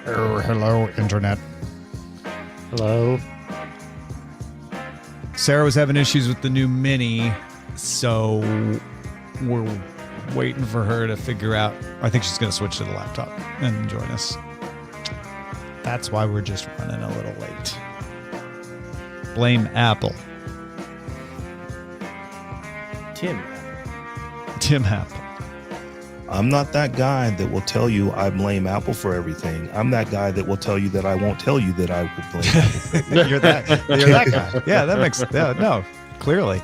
Oh, hello, Internet. Hello. Sarah was having issues with the new Mini, so we're waiting for her to figure out. I think she's going to switch to the laptop and join us. That's why we're just running a little late. Blame Apple. Tim Apple. I'm not that guy that will tell you I blame Apple for everything. I'm that guy that will tell you that I won't tell you that I would blame Apple. You're that guy. Yeah, that makes no, clearly.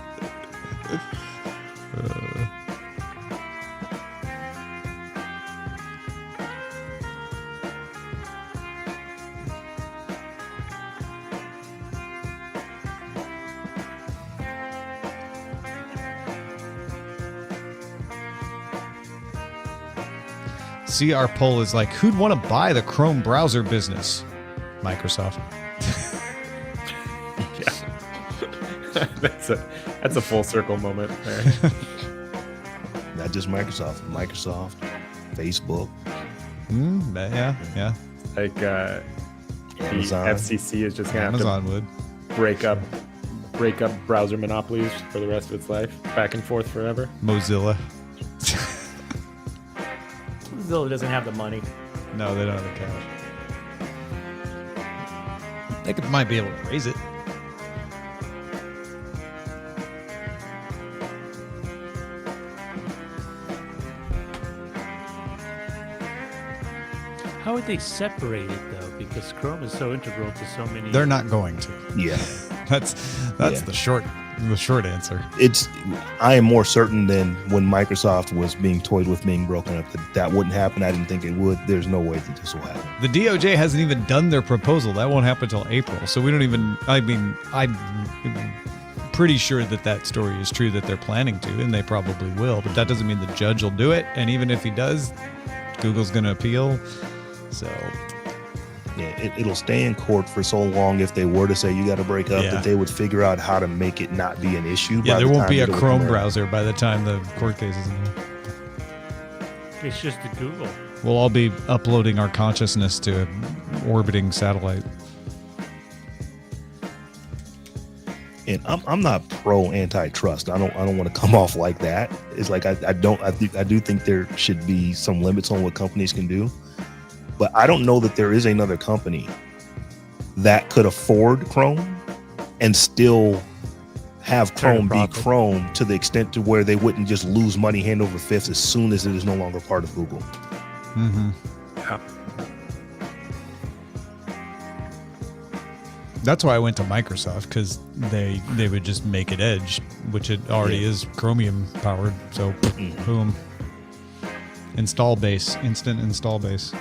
See, our poll is like, who'd want to buy the Chrome browser business? Microsoft. Yeah. That's a full circle moment there. Not just Microsoft, Facebook. Yeah. Like Amazon. the FCC is just gonna Amazon have to would. break up browser monopolies for the rest of its life, back and forth forever. Mozilla. Mozilla doesn't have the money. No, they don't have the cash. They might be able to raise it. How would they separate it though? Because Chrome is so integral to so many. They're not going to. Yeah. That's the short answer. I am more certain than when Microsoft was being toyed with being broken up that wouldn't happen. I didn't think it would. There's no way that this will happen. The DOJ hasn't even done their proposal. That won't happen until April. So we don't even, I'm pretty sure that story is true, that they're planning to, and they probably will. But that doesn't mean the judge will do it. And even if he does, Google's going to appeal. So yeah, it'll stay in court for so long if they were to say you got to break up that they would figure out how to make it not be an issue. Yeah, there won't be a Chrome browser by the time the court case is in. It's just the Google. We'll all be uploading our consciousness to an orbiting satellite. And I'm not pro antitrust. I don't want to come off like that. It's like I do think there should be some limits on what companies can do. But I don't know that there is another company that could afford Chrome and still have Chrome be Chrome to the extent to where they wouldn't just lose money hand over fist as soon as it is no longer part of Google. Mm-hmm. Yeah. That's why I went to Microsoft, because they would just make it Edge, which it already is Chromium powered. So boom. Instant install base.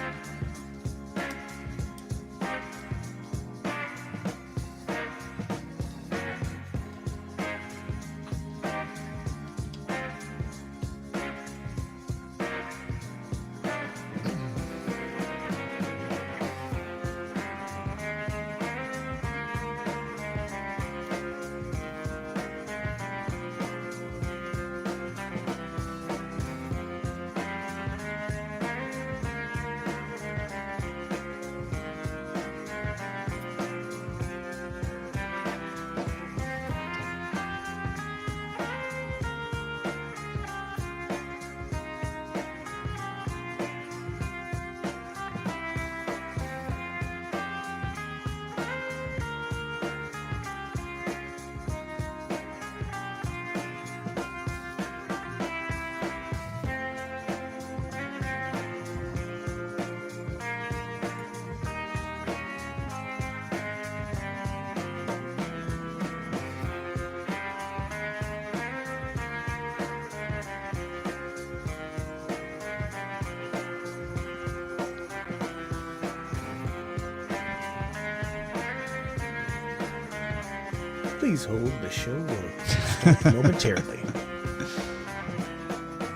Please hold, the show will start momentarily.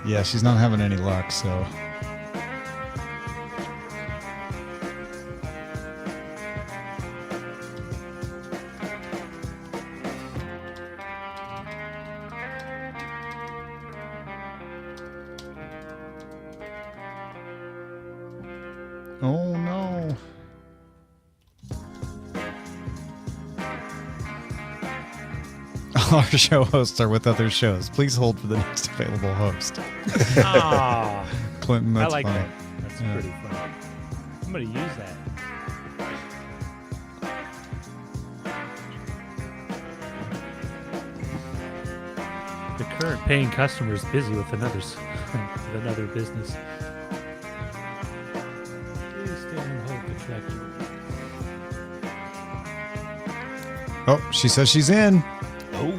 Yeah, she's not having any luck, so. Oh no. All our show hosts are with other shows. Please hold for the next available host. Ah, Clinton, that's I like funny. that. That's Yeah. pretty funny. I'm gonna use that. The current paying customer is busy with with another business. Please stay on hold to check. Oh, she says she's in. Oh,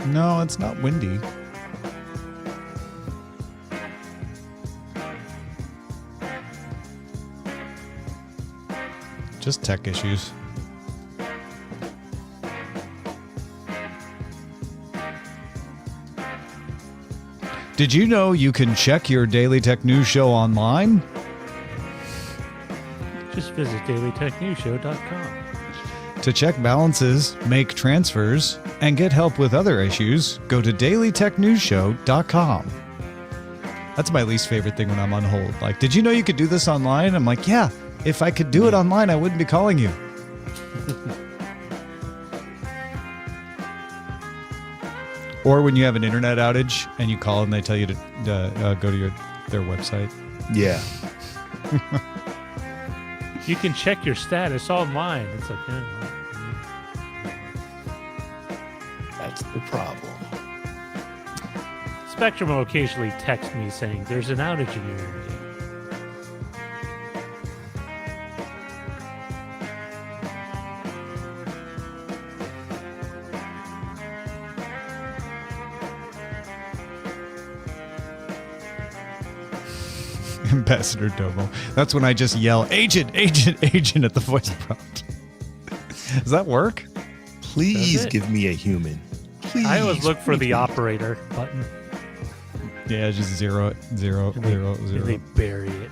No, it's not windy. Just tech issues. Did you know you can check your Daily Tech News Show online? Just visit dailytechnewsshow.com. To check balances, make transfers, and get help with other issues, go to dailytechnewsshow.com. That's my least favorite thing when I'm on hold. Like, did you know you could do this online? I'm like, yeah, if I could do it online, I wouldn't be calling you. Or when you have an internet outage and you call and they tell you to go to their website. yeah. You can check your status online. It's like, That's the problem. Spectrum will occasionally text me saying there's an outage in your area. Ambassador Domo. That's when I just yell, agent, agent, agent at the voice prompt. Does that work? Please Does it? give me a human. Please. I always look for the please. operator button. Yeah, just zero it, zero, And they, zero, and zero. they bury it.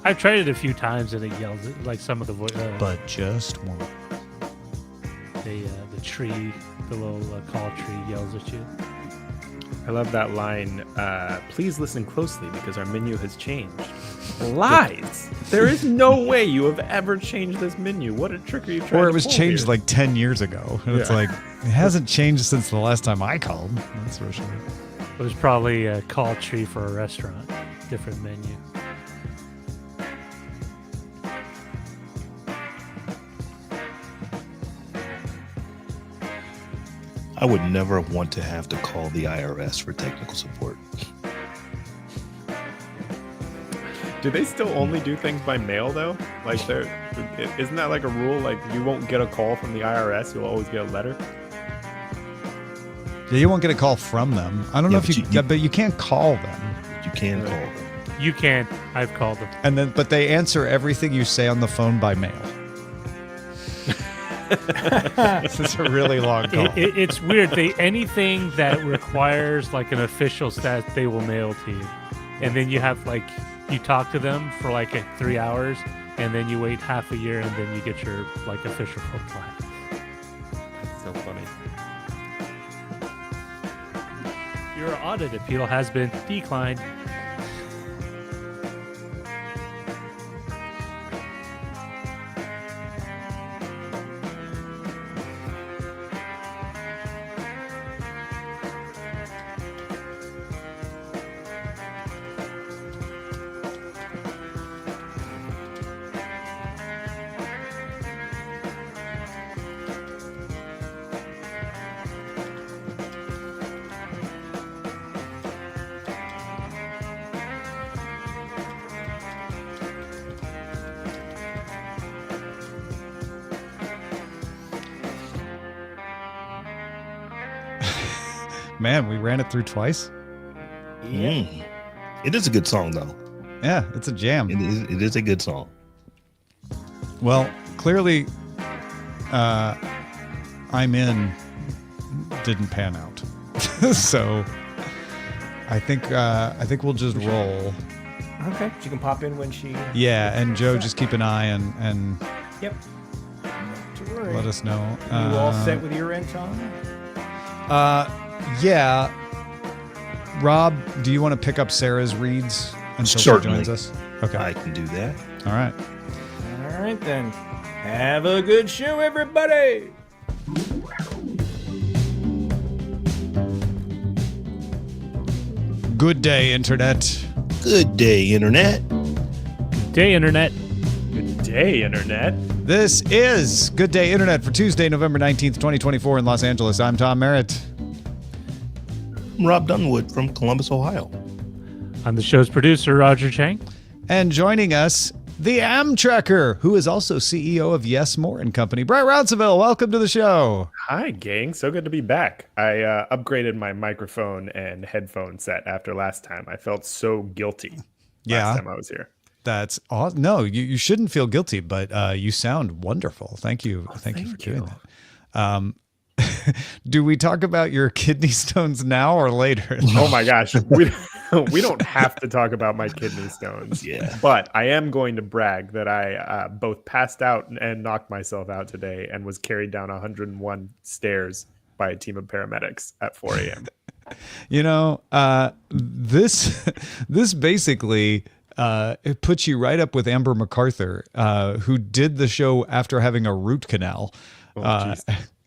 I've tried it a few times and it yells at, like some of the But just one. the tree, the little call tree yells at you. I love that line. Please listen closely because our menu has changed. Lies. There is no way you have ever changed this menu. What a trick are you trying Or to it was pull changed here? like 10 years ago. And it's Yeah. like, it hasn't changed since the last time I called. That's for sure. It was probably a call tree for a restaurant, different menu. I would never want to have to call the IRS for technical support. Do they still only do things by mail though? Like, isn't that like a rule? Like, you won't get a call from the IRS; you'll always get a letter. Yeah, you won't get a call from them. I don't know Yeah, if but but you can't call them. You can call them. You can. I've called them. And then, but they answer everything you say on the phone by mail. This is a really long call. It's weird. Anything that requires like an official status, they will mail to you, and then you have like you talk to them for like 3 hours, and then you wait half a year, and then you get your like official reply. That's so funny. Your audit appeal has been declined. Man, we ran it through twice. It is a good song, though. Yeah, it's a jam. It is a good song. Well, clearly, I'm in didn't pan out, so I think we'll just roll. Okay. She can pop in when she. Yeah, and Joe, just keep an eye and Yep. Not to worry. let us know. You all set with your end, Tom? Yeah. Rob, do you want to pick up Sarah's reads until Certainly. she joins us? Okay. I can do that. All right. All right, then. Have a good show, everybody. Good day, Internet. Good day, Internet. Day, Internet. Good day, Internet. This is Good Day Internet for Tuesday, November 19th, 2024 in Los Angeles. I'm Tom Merritt. I'm Robb Dunewood from Columbus, Ohio. I'm the show's producer, Roger Chang. And joining us, the Amtrekker, who is also CEO of Yes More and Company. Brett Rounsaville, welcome to the show. Hi, gang. So good to be back. I upgraded my microphone and headphone set after last time. I felt so guilty last time I was here. That's awesome. No, you shouldn't feel guilty, but you sound wonderful. Thank you. Thank you for doing that. Do we talk about your kidney stones now or later? Oh my gosh. We don't have to talk about my kidney stones. Yeah. But I am going to brag that I both passed out and knocked myself out today and was carried down 101 stairs by a team of paramedics at 4 a.m. You know, this basically it puts you right up with Amber MacArthur, who did the show after having a root canal.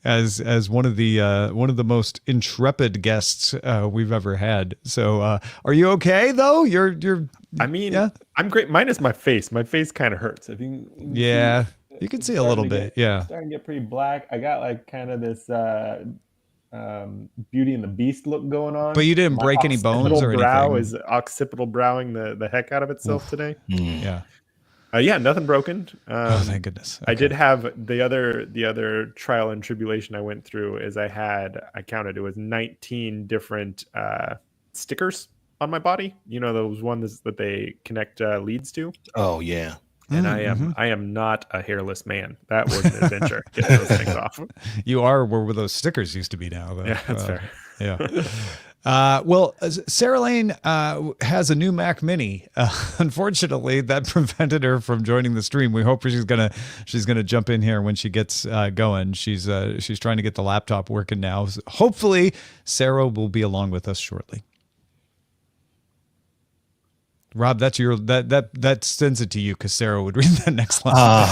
As one of the most intrepid guests we've ever had. So, are you okay though? You're. I mean, yeah? I'm great. Minus my face. My face kind of hurts. I think. Yeah, you can see a little bit. Yeah. Starting to get pretty black. I got like kind of this Beauty and the Beast look going on. But you didn't break any bones or brow anything. is occipital browing the heck out of itself today. Yeah. Yeah, nothing broken. Oh, thank goodness. I did have the other trial and tribulation I went through is I counted, it was 19 different stickers on my body. You know, those ones that they connect leads to. Oh, yeah. And I am not a hairless man. That was an adventure. Getting those things off. You are where those stickers used to be now. Though. Yeah, that's fair. Yeah. Well, Sarah Lane has a new Mac Mini. Unfortunately, that prevented her from joining the stream. We hope she's gonna jump in here when she gets going. She's trying to get the laptop working now. So hopefully, Sarah will be along with us shortly. Rob, that's that sends it to you because Sarah would read that next line.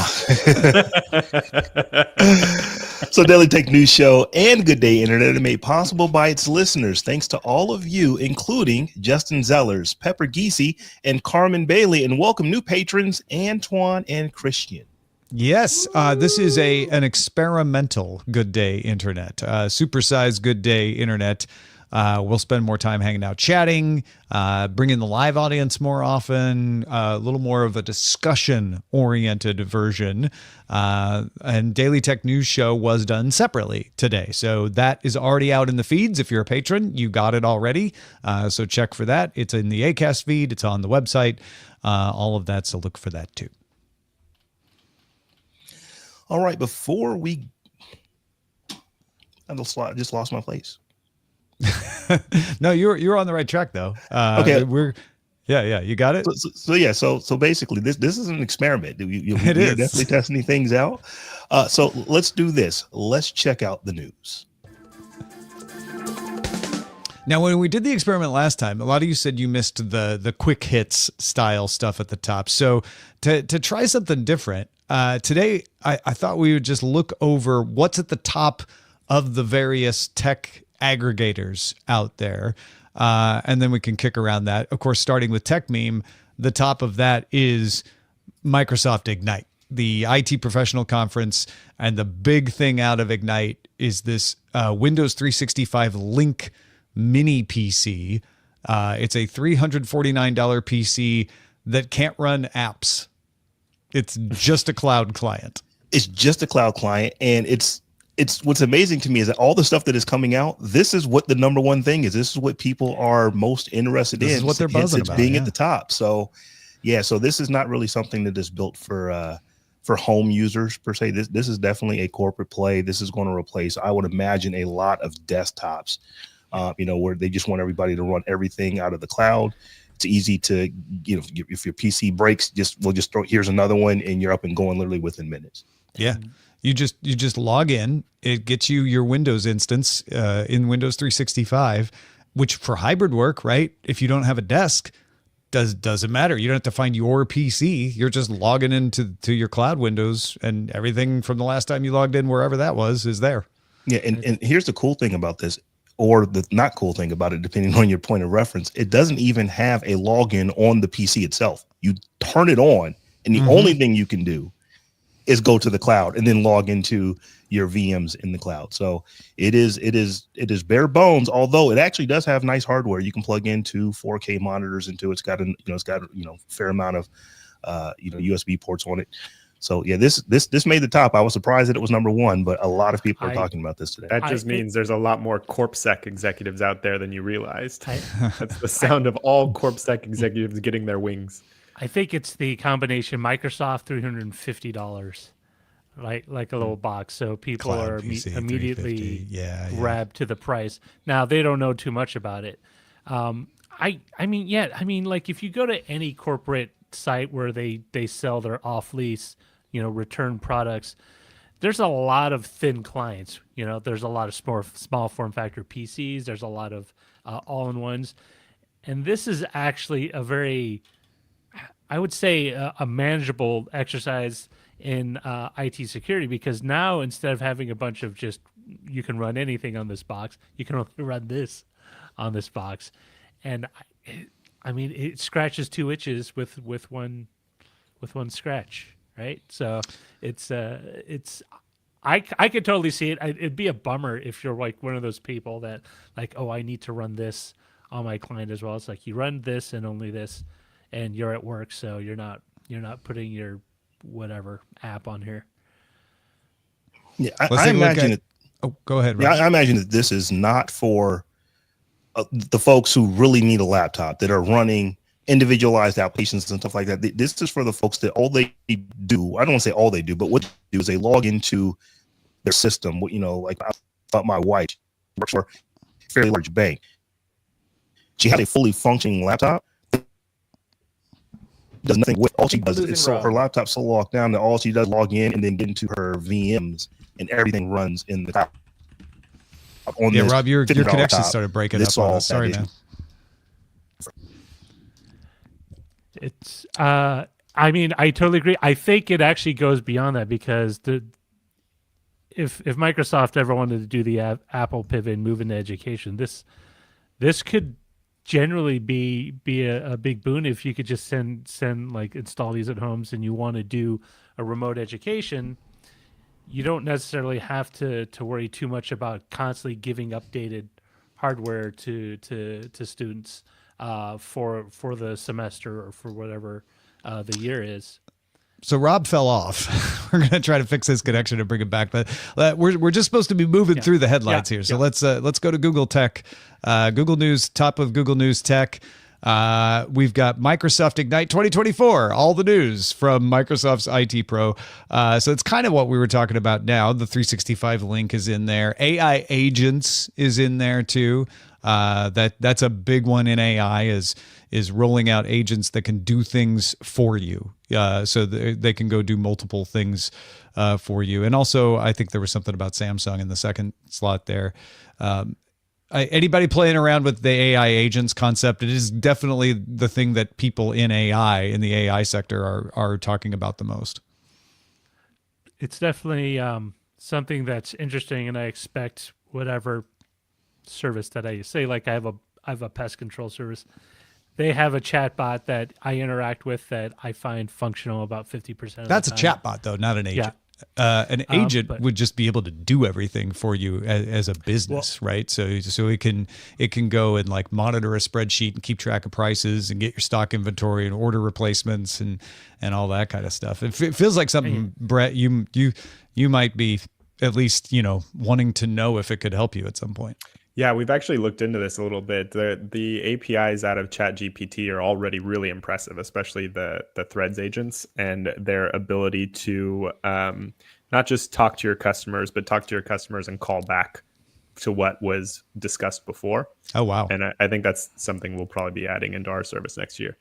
So Daily Tech News Show and Good Day Internet are made possible by its listeners. Thanks to all of you, including Justin Zellers, Pepper Geesey, and Carmen Bailey. And welcome new patrons, Antoine and Christian. Yes, this is an experimental Good Day Internet, supersized Good Day Internet. We'll spend more time hanging out, chatting, bring in the live audience more often, a little more of a discussion-oriented version. And Daily Tech News Show was done separately today. So that is already out in the feeds. If you're a patron, you got it already. So check for that. It's in the Acast feed. It's on the website. All of that. So look for that too. All right, before we... I just lost my place. No, you're on the right track though. Okay, you got it. So basically, this is an experiment. We're is definitely testing things out. So let's do this. Let's check out the news. Now, when we did the experiment last time, a lot of you said you missed the quick hits style stuff at the top. So to try something different, today I thought we would just look over what's at the top of the various tech aggregators out there. And then we can kick around that. Of course, starting with Tech Meme, the top of that is Microsoft Ignite, the IT professional conference. And the big thing out of Ignite is this Windows 365 Link mini PC. It's a $349 PC that can't run apps. It's just a cloud client. It's just a cloud client, and it's it's what's amazing to me is that all the stuff that is coming out, this is what the number one thing is. This is what people are most interested in. This is what they're buzzing about, being yeah. at the top. So yeah, so this is not really something that is built for home users per se. This is definitely a corporate play. This is going to replace, I would imagine, a lot of desktops, where they just want everybody to run everything out of the cloud. It's easy to, if your PC breaks, we'll just throw, here's another one, and you're up and going literally within minutes. Yeah. You just log in. It gets you your Windows instance in Windows 365, which for hybrid work, right? If you don't have a desk, doesn't matter. You don't have to find your PC. You're just logging into your cloud windows, and everything from the last time you logged in, wherever that was, is there. Yeah, and here's the cool thing about this, or the not cool thing about it, depending on your point of reference. It doesn't even have a login on the PC itself. You turn it on, and the only thing you can do is go to the cloud and then log into your VMs in the cloud. So it is bare bones, although it actually does have nice hardware. You can plug into 4K monitors into it. It's got a fair amount of USB ports on it. So yeah, this made the top. I was surprised that it was number one, but a lot of people are talking about this today. That just means there's a lot more CorpSec executives out there than you realized. That's the sound of all CorpSec executives getting their wings. I think it's the combination Microsoft $350, like a little box, so people Cloud are PC, immediately $350. grabbed to the price. Now they don't know too much about it. I mean, like if you go to any corporate site where they sell their off lease, return products, there's a lot of thin clients. There's a lot of small form factor PCs. There's a lot of all-in-ones, and this is actually a very, I would say, a manageable exercise in IT security, because now instead of having a bunch of just, you can run anything on this box, you can only run this on this box. And I mean, it scratches two itches with one scratch, right? So it's I could totally see it. It'd be a bummer if you're like one of those people that like, oh, I need to run this on my client as well. It's like you run this and only this, and you're at work, so you're not putting your whatever app on here. Yeah, I imagine it. Oh, go ahead, Yeah, Rob. I imagine that this is not for the folks who really need a laptop, that are running individualized applications and stuff like that. This is for the folks that all they do, I don't want to say all they do, but what they do is they log into their system. Like I thought my wife works for a fairly large bank. She has a fully functioning laptop. Does nothing with, all she does is, so her laptop's so locked down that all she does is log in and then get into her VMs, and everything runs in the cloud. Yeah, Rob, your connection laptop, started breaking up on us. Sorry, man. It's I mean, I totally agree. I think it actually goes beyond that, because if Microsoft ever wanted to do the Apple pivot and move into education, this could generally be a big boon if you could just send like install these at homes, and you want to do a remote education. You don't necessarily have to worry too much about constantly giving updated hardware to students for the semester or for whatever the year is. So Rob fell off. We're going to try to fix his connection and bring it back, but we're just supposed to be moving through the headlines here. So let's go to Google Tech, Google News, top of Google News Tech. We've got Microsoft Ignite 2024, all the news from Microsoft's IT Pro. So it's kind of what we were talking about now. The 365 link is in there. AI agents is in there too. That's a big one in AI, is rolling out agents that can do things for you. So they can go do multiple things for you. And also, I think there was something about Samsung in the second slot there. Anybody playing around with the AI agents concept, it is definitely the thing that people in the AI sector are talking about the most. It's definitely something that's interesting, and I expect whatever service that I use. Say like I have a pest control service. They have a chat bot that I interact with that I find functional about 50% of the time. That's a chat bot though, not an agent. An agent would just be able to do everything for you as a business, right? So it can go and like monitor a spreadsheet and keep track of prices and get your stock inventory and order replacements and all that kind of stuff. It feels like something, Brett, you might be at least, wanting to know if it could help you at some point. Yeah, we've actually looked into this a little bit. The APIs out of ChatGPT are already really impressive, especially the Threads agents and their ability to not just talk to your customers, but talk to your customers and call back to what was discussed before. Oh, wow. And I think that's something we'll probably be adding into our service next year.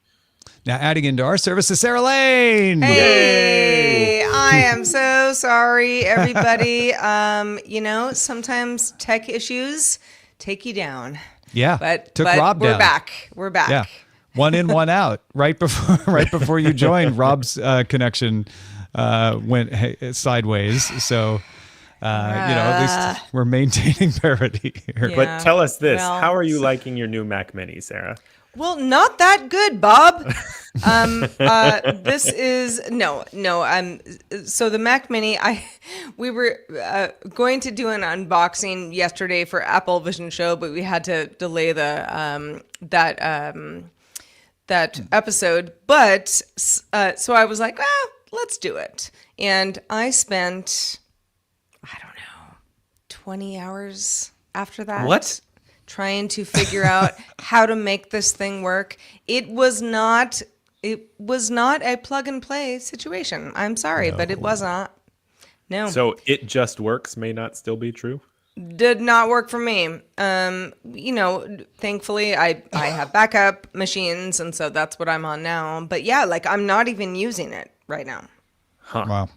Now, adding into our service is Sarah Lane. Hey, I am so sorry, everybody. Sometimes tech issues take you down. Yeah, But took but Robb we're down. back. We're back. Yeah, one in, one out. Right before you joined, Robb's connection went sideways. So, at least we're maintaining parity here. Yeah. But tell us this: well, how are you liking your new Mac Mini, Sarah? Well, not that good, Bob. This is no. So the Mac Mini, we were going to do an unboxing yesterday for Apple Vision Show, but we had to delay the that episode. But so I was like, let's do it, and I spent, I don't know, 20 hours after that. What? Trying to figure out how to make this thing work. It was not a plug and play situation. I'm sorry, but it was not. No. So it just works may not still be true. Did not work for me. Thankfully I have backup machines, and so that's what I'm on now. But yeah, I'm not even using it right now. Huh. Wow.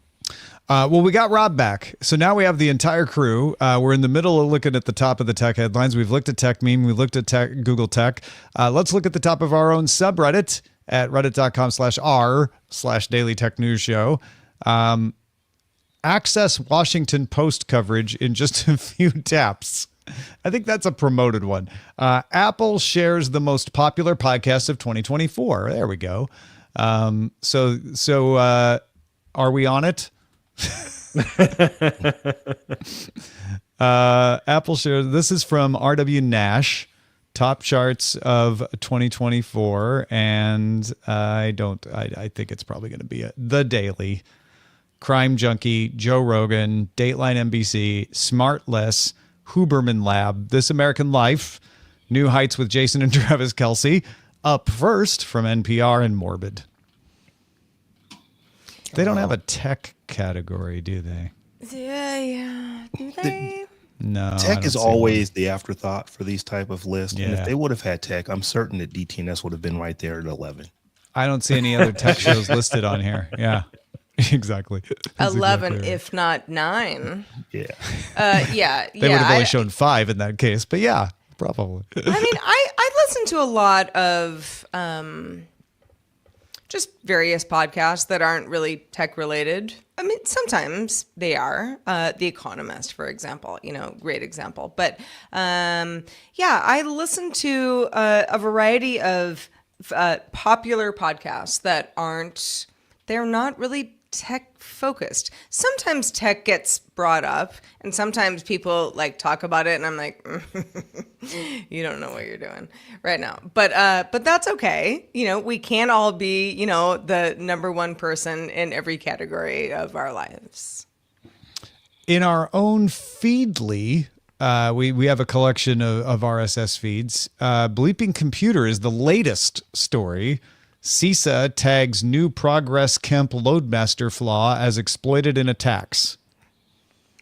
Well, we got Robb back. So now we have the entire crew. We're in the middle of looking at the top of the tech headlines. We've looked at Tech Meme. We've looked at Google Tech. Let's look at the top of our own subreddit at reddit.com/r/Daily Tech News Show. Access Washington Post coverage in just a few taps. I think that's a promoted one. Apple shares the most popular podcast of 2024. There we go. So are we on it? Apple shares. This is from RW Nash, top charts of 2024, and I think it's probably going to be The Daily, Crime Junkie, Joe Rogan, Dateline NBC, Smartless, Huberman Lab, This American Life, New Heights with Jason and Travis Kelce, Up First from NPR, and Morbid. They don't have a tech category, do they? Yeah. Do they? No. I Tech don't is see always the afterthought for these type of lists. And Yeah. if they would have had tech, I'm certain that DTNS would have been right there at 11. one. I don't see any other tech shows listed on here. Yeah, exactly. That's 11, exactly right. if not 9. Yeah. Yeah. They would have only shown 5 in that case, but yeah, probably. I mean, I listen to a lot of just various podcasts that aren't really tech related. I mean, sometimes they are. The Economist, for example, great example. But I listen to a variety of popular podcasts that they're not really tech focused. Sometimes tech gets brought up, and sometimes people talk about it, and I'm like, you don't know what you're doing right now. But that's okay. We can't all be the number one person in every category of our lives. In our own Feedly, we have a collection of RSS feeds. Bleeping Computer is the latest story. CISA tags new Progress Kemp Loadmaster flaw as exploited in attacks.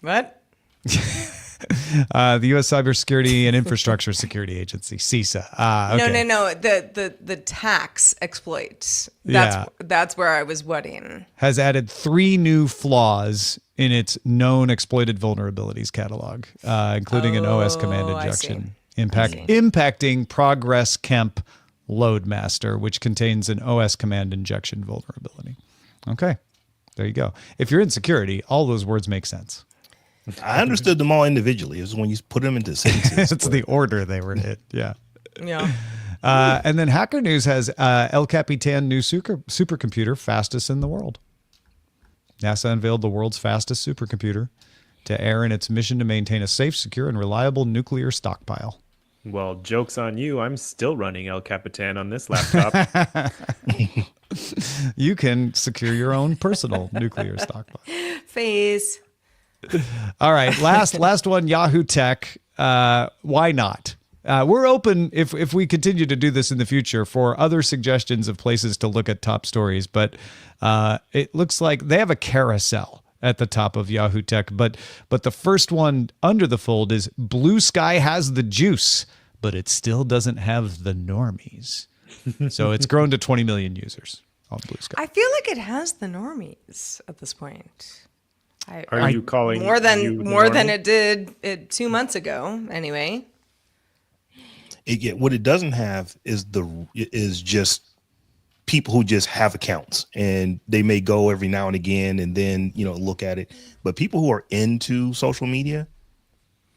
What? The U.S. Cybersecurity and Infrastructure Security Agency, CISA. Okay. No. The tax exploit. Yeah. That's where I was whatting. Has added 3 new flaws in its known exploited vulnerabilities catalog, including an OS command I injection see. impacting Progress Kemp Loadmaster, which contains an OS command injection vulnerability. Okay, there you go. If you're in security, all those words make sense. I understood them all individually. It was when you put them into sentences. It's the order they were hit. Yeah. Yeah. And then Hacker News has El Capitan new supercomputer, fastest in the world. NASA unveiled the world's fastest supercomputer to air in its mission to maintain a safe, secure, and reliable nuclear stockpile. Well, joke's on you. I'm still running El Capitan on this laptop. You can secure your own personal nuclear stockpile. Phase. All right, last one, Yahoo Tech. Why not? We're open if we continue to do this in the future for other suggestions of places to look at top stories. But it looks like they have a carousel at the top of Yahoo Tech. But the first one under the fold is Blue Sky has the juice, but it still doesn't have the normies. So it's grown to 20 million users on Blue Sky. I feel like it has the normies at this point. Are you calling more than normie? it did 2 months ago? Anyway, What it doesn't have is just people who just have accounts, and they may go every now and again and then look at it. But people who are into social media,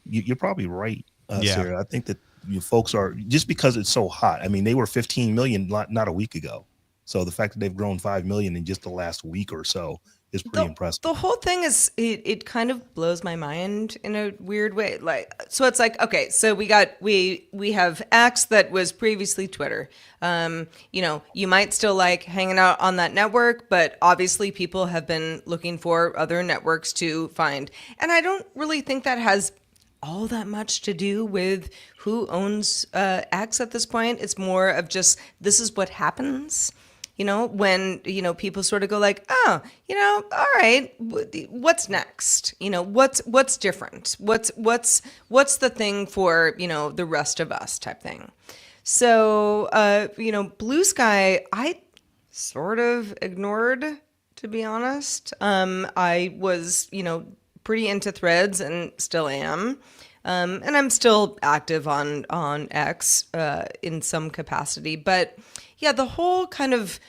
you're probably right, Sarah. I think that you folks are, just because it's so hot. I mean, they were 15 million not a week ago, so the fact that they've grown 5 million in just the last week or so is pretty impressive. The whole thing is, it kind of blows my mind in a weird way. So it's like, okay, so we have X that was previously Twitter. You might still like hanging out on that network, but obviously people have been looking for other networks to find. And I don't really think that has all that much to do with who owns X at this point. It's more of just, this is what happens. When, people sort of go like, oh, all right, what's next? What's different? What's the thing for, the rest of us type thing. So, Blue Sky, I sort of ignored, to be honest. I was, pretty into Threads and still am. And I'm still active on X in some capacity. But yeah, the whole kind of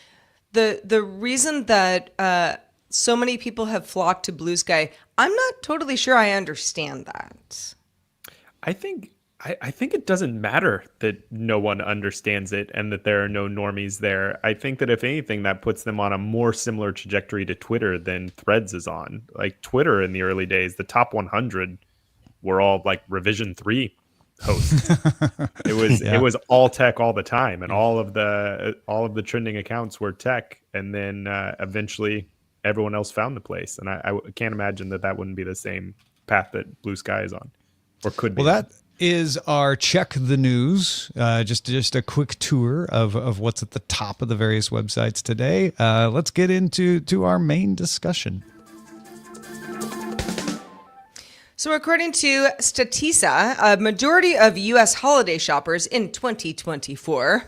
the reason that so many people have flocked to Blue Sky, I'm not totally sure I understand that. I think it doesn't matter that no one understands it and that there are no normies there. I think that if anything, that puts them on a more similar trajectory to Twitter than Threads is on. Like Twitter in the early days, the top 100 were all like revision 3 hosts. It was all tech all the time, and all of the trending accounts were tech, and then eventually everyone else found the place. And I can't imagine that wouldn't be the same path that Blue Sky is on, or could be. Well, that is our Check the News. Just a quick tour of what's at the top of the various websites today. Let's get into our main discussion. So according to Statista, a majority of U.S. holiday shoppers in 2024,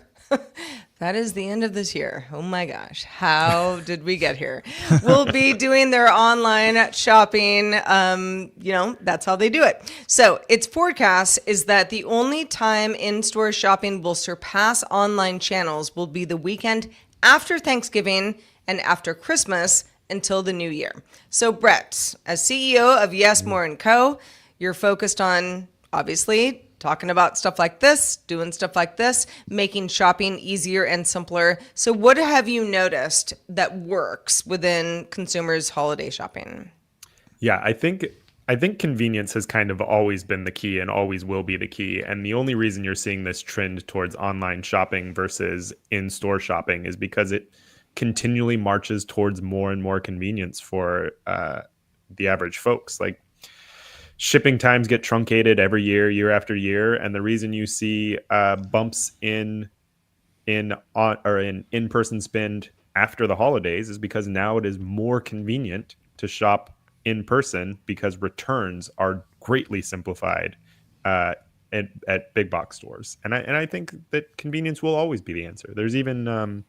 that is the end of this year. Oh my gosh, how did we get here? Will be doing their online shopping. That's how they do it. So its forecast is that the only time in-store shopping will surpass online channels will be the weekend after Thanksgiving and after Christmas, until the new year. So Brett, as CEO of Yes More & Co., you're focused on, obviously, talking about stuff like this, doing stuff like this, making shopping easier and simpler. So what have you noticed that works within consumers' holiday shopping? Yeah, I think convenience has kind of always been the key and always will be the key. And the only reason you're seeing this trend towards online shopping versus in-store shopping is because it continually marches towards more and more convenience for the average folks. Like shipping times get truncated every year after year, and the reason you see bumps in in-person spend after the holidays is because now it is more convenient to shop in person because returns are greatly simplified at big box stores. And I think that convenience will always be the answer. There's even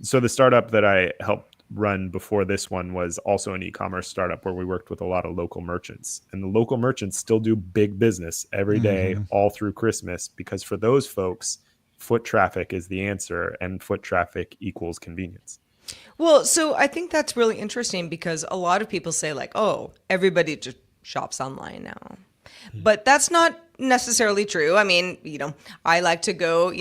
so the startup that I helped run before this one was also an e-commerce startup where we worked with a lot of local merchants, and the local merchants still do big business every day, all through Christmas, because for those folks, foot traffic is the answer, and foot traffic equals convenience. Well, so I think that's really interesting because a lot of people say like, oh, everybody just shops online now. But that's not necessarily true. I mean, I like to go,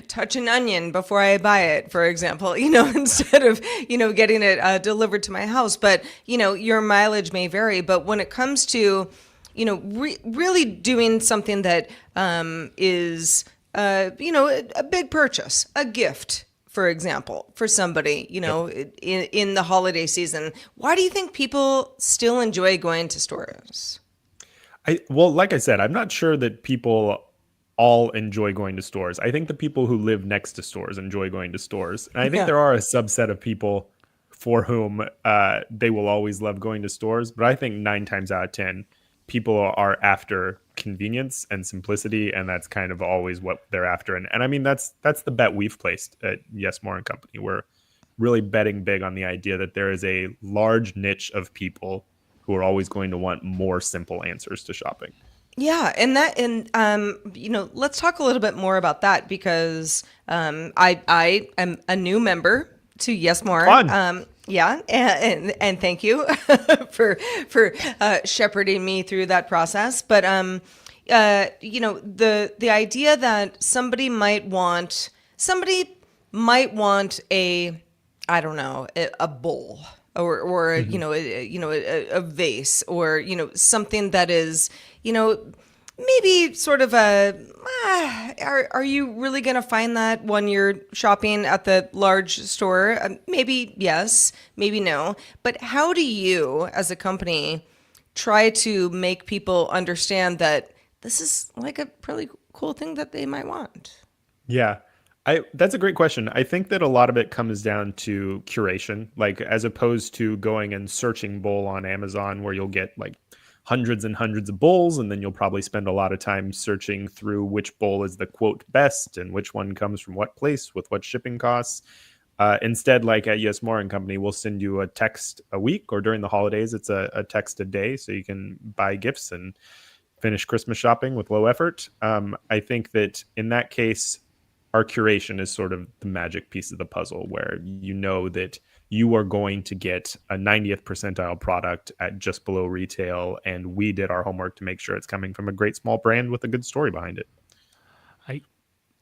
touch an onion before I buy it, for example, instead of, getting it delivered to my house. But, your mileage may vary. But when it comes to, really doing something that is, a big purchase, a gift for example, for somebody, in the holiday season, why do you think people still enjoy going to stores? Well, like I said, I'm not sure that people all enjoy going to stores. I think the people who live next to stores enjoy going to stores. And I think Yeah. there are a subset of people for whom they will always love going to stores. But I think 9 times out of 10, people are after convenience and simplicity. And that's kind of always what they're after. And I mean, that's the bet we've placed at Yes More and Company. We're really betting big on the idea that there is a large niche of people who are always going to want more simple answers to shopping. Yeah, let's talk a little bit more about that because I am a new member to Yes More. Fun. Yeah, and thank you for shepherding me through that process. But the idea that somebody might want a, I don't know, a bowl or a vase or something that is maybe sort of are you really going to find that when you're shopping at the large store? Maybe yes, maybe no. But how do you as a company try to make people understand that this is like a really cool thing that they might want? Yeah. That's a great question. I think that a lot of it comes down to curation, like as opposed to going and searching bowl on Amazon where you'll get like hundreds and hundreds of bowls, and then you'll probably spend a lot of time searching through which bowl is the quote best and which one comes from what place with what shipping costs. Instead, like at Yes More and Company, we'll send you a text a week, or during the holidays, it's a text a day, so you can buy gifts and finish Christmas shopping with low effort. I think that in that case, our curation is sort of the magic piece of the puzzle where you know that you are going to get a 90th percentile product at just below retail. And we did our homework to make sure it's coming from a great small brand with a good story behind it.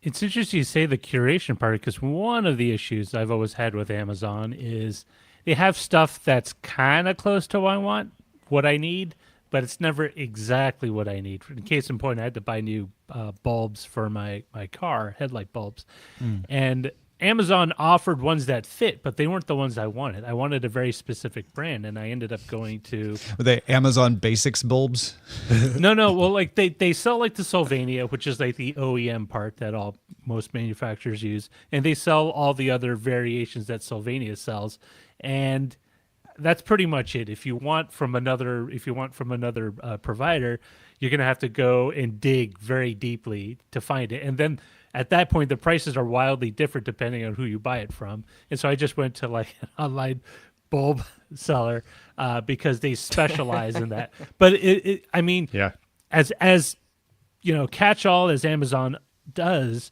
It's interesting you say the curation part because one of the issues I've always had with Amazon is they have stuff that's kind of close to what I need, but it's never exactly what I need. In case in point, I had to buy new bulbs for my car, headlight bulbs. And Amazon offered ones that fit, but they weren't the ones I wanted. I wanted a very specific brand, and I ended up going to... Were they Amazon Basics bulbs? No. Well, like they sell like the Sylvania, which is like the OEM part that most manufacturers use, and they sell all the other variations that Sylvania sells, and that's pretty much it. If you want from another provider, you're going to have to go and dig very deeply to find it. And then at that point, the prices are wildly different depending on who you buy it from. And so I just went to like an online bulb seller because they specialize in that. But Yeah. as catch-all as Amazon does,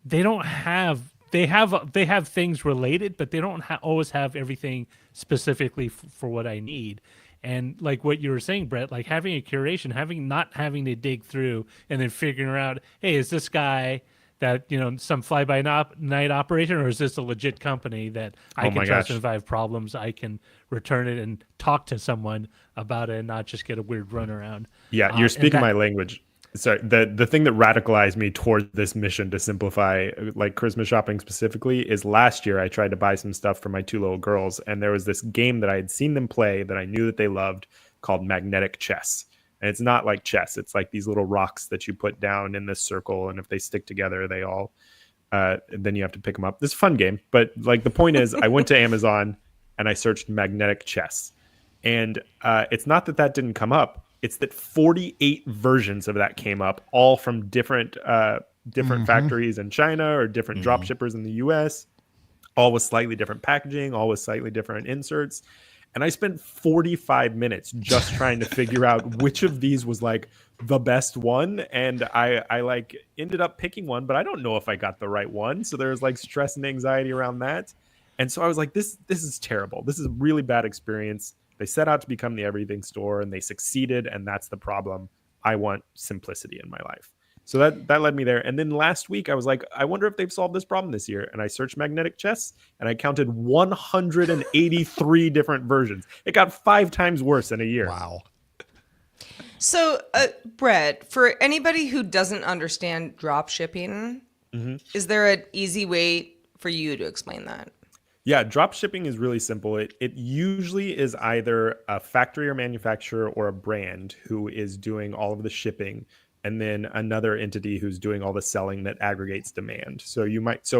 they don't have. They have things related, but they don't always have everything specifically for what I need. And like what you were saying, Brett, like having a curation, not having to dig through and then figuring out, hey, is this guy that some fly-by-night operation, or is this a legit company that I can trust? And if I have problems, I can return it and talk to someone about it and not just get a weird runaround. Yeah, you're speaking my language. Sorry, the thing that radicalized me toward this mission to simplify like Christmas shopping specifically is last year I tried to buy some stuff for my 2 little girls, and there was this game that I had seen them play that I knew that they loved called magnetic chess. And it's not like chess. It's like these little rocks that you put down in this circle, and if they stick together, they all then you have to pick them up. This is a fun game, but like the point is I went to Amazon and I searched magnetic chess, and it's not that didn't come up. It's that 48 versions of that came up, all from different factories in China or different drop shippers in the US, all with slightly different packaging, all with slightly different inserts. And I spent 45 minutes just trying to figure out which of these was like the best one. And I like ended up picking one, but I don't know if I got the right one. So there was like stress and anxiety around that. And so I was like, this is terrible. This is a really bad experience. They set out to become the everything store and they succeeded. And that's the problem. I want simplicity in my life. So that led me there. And then last week I was like, I wonder if they've solved this problem this year. And I searched magnetic chess and I counted 183 different versions. It got 5 times worse in a year. Wow. So, Brett, for anybody who doesn't understand drop shipping, is there an easy way for you to explain that. Yeah, drop shipping is really simple. It usually is either a factory or manufacturer or a brand who is doing all of the shipping, and then another entity who's doing all the selling that aggregates demand. So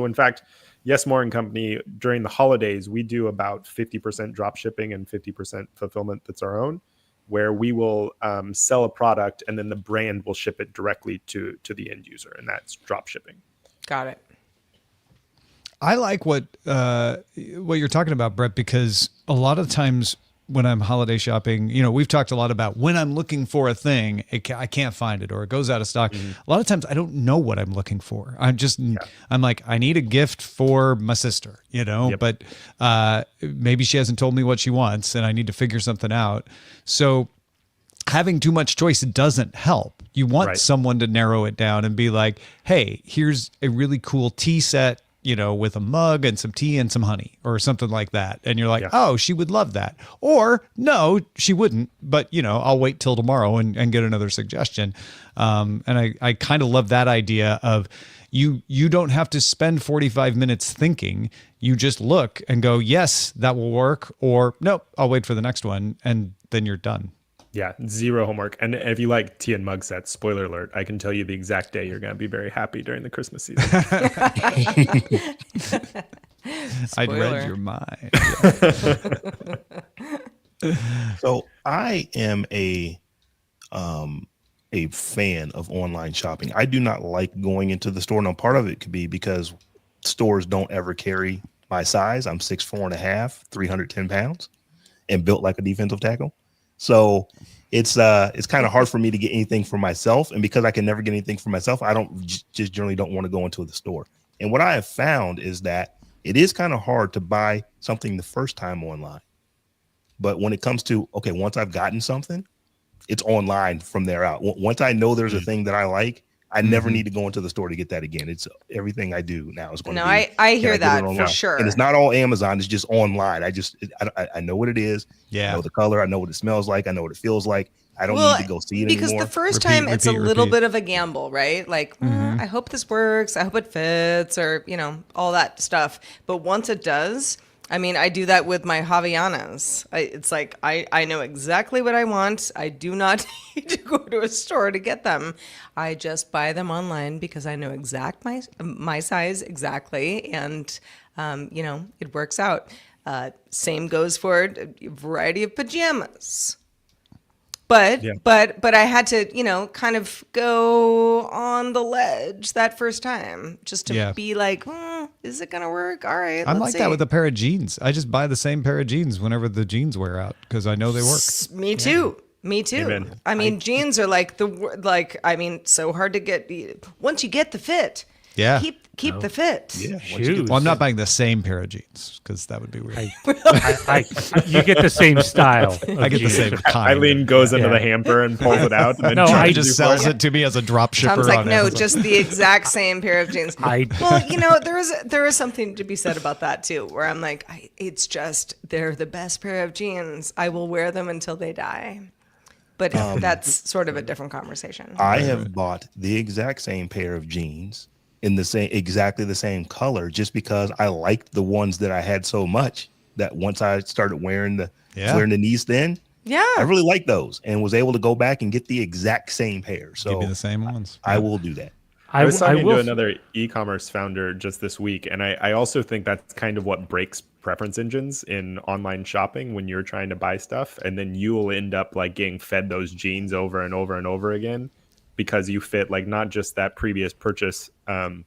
in fact, Yes More and Company, during the holidays, we do about 50% drop shipping and 50% fulfillment that's our own, where we will sell a product and then the brand will ship it directly to the end user, and that's drop shipping. Got it. I like what you're talking about, Brett, because a lot of times when I'm holiday shopping, we've talked a lot about when I'm looking for a thing, I can't find it or it goes out of stock. A lot of times I don't know what I'm looking for. I'm like, I need a gift for my sister, but maybe she hasn't told me what she wants and I need to figure something out. So having too much choice doesn't help. You want someone to narrow it down and be like, hey, here's a really cool tea set, with a mug and some tea and some honey or something like that. And you're like, oh, she would love that. Or no, she wouldn't, but I'll wait till tomorrow and get another suggestion. And I kind of love that idea of you don't have to spend 45 minutes thinking. You just look and go, yes, that will work. Or nope, I'll wait for the next one. And then you're done. Yeah, zero homework. And if you like tea and mug sets, spoiler alert, I can tell you the exact day you're going to be very happy during the Christmas season. I'd read your mind. So I am a fan of online shopping. I do not like going into the store. Now, part of it could be because stores don't ever carry my size. I'm 6'4.5", 310 pounds, and built like a defensive tackle. So it's kind of hard for me to get anything for myself. And because I can never get anything for myself, I just generally don't want to go into the store. And what I have found is that it is kind of hard to buy something the first time online. But when it comes to, okay, once I've gotten something, it's online from there out. Once I know there's a thing that I like, I never need to go into the store to get that again. It's everything I do now is going to be. I hear that for sure. And it's not all Amazon. It's just online. I know what it is. Yeah. I know the color. I know what it smells like. I know what it feels like. I don't need to go see it because anymore. The first time it's a little bit of a gamble, right? Like, I hope this works. I hope it fits or, all that stuff. But once it does, I mean, I do that with my Havaianas. It's like, I know exactly what I want. I do not need to go to a store to get them. I just buy them online because I know my size exactly. And, it works out. Same goes for a variety of pajamas. But I had to, kind of go on the ledge that first time just to be like, is it going to work? All right, I'm like that with a pair of jeans. I just buy the same pair of jeans whenever the jeans wear out because I know they work. Me too. Me too. Amen. I mean, jeans are so hard to get. Once you get the fit, keep the fit. Yeah. Shoes. Well, I'm not buying the same pair of jeans because that would be weird. You get the same style. I get the same kind. Eileen goes into the hamper and pulls it out. And then No, He I just sells it to me as a drop shipper. Tom's like, on no, Amazon. just the exact same pair of jeans. Well, there is something to be said about that too, where I'm like, they're the best pair of jeans. I will wear them until they die. But that's sort of a different conversation. I have bought the exact same pair of jeans in exactly the same color just because I liked the ones that I had so much that once I started wearing the knees thin, I really liked those and was able to go back and get the exact same pair. So give me the same ones. I will do that. I was talking to another e-commerce founder just this week, and I also think that's kind of what breaks preference engines in online shopping when you're trying to buy stuff, and then you will end up like getting fed those jeans over and over and over again because you fit like not just that previous purchase demo,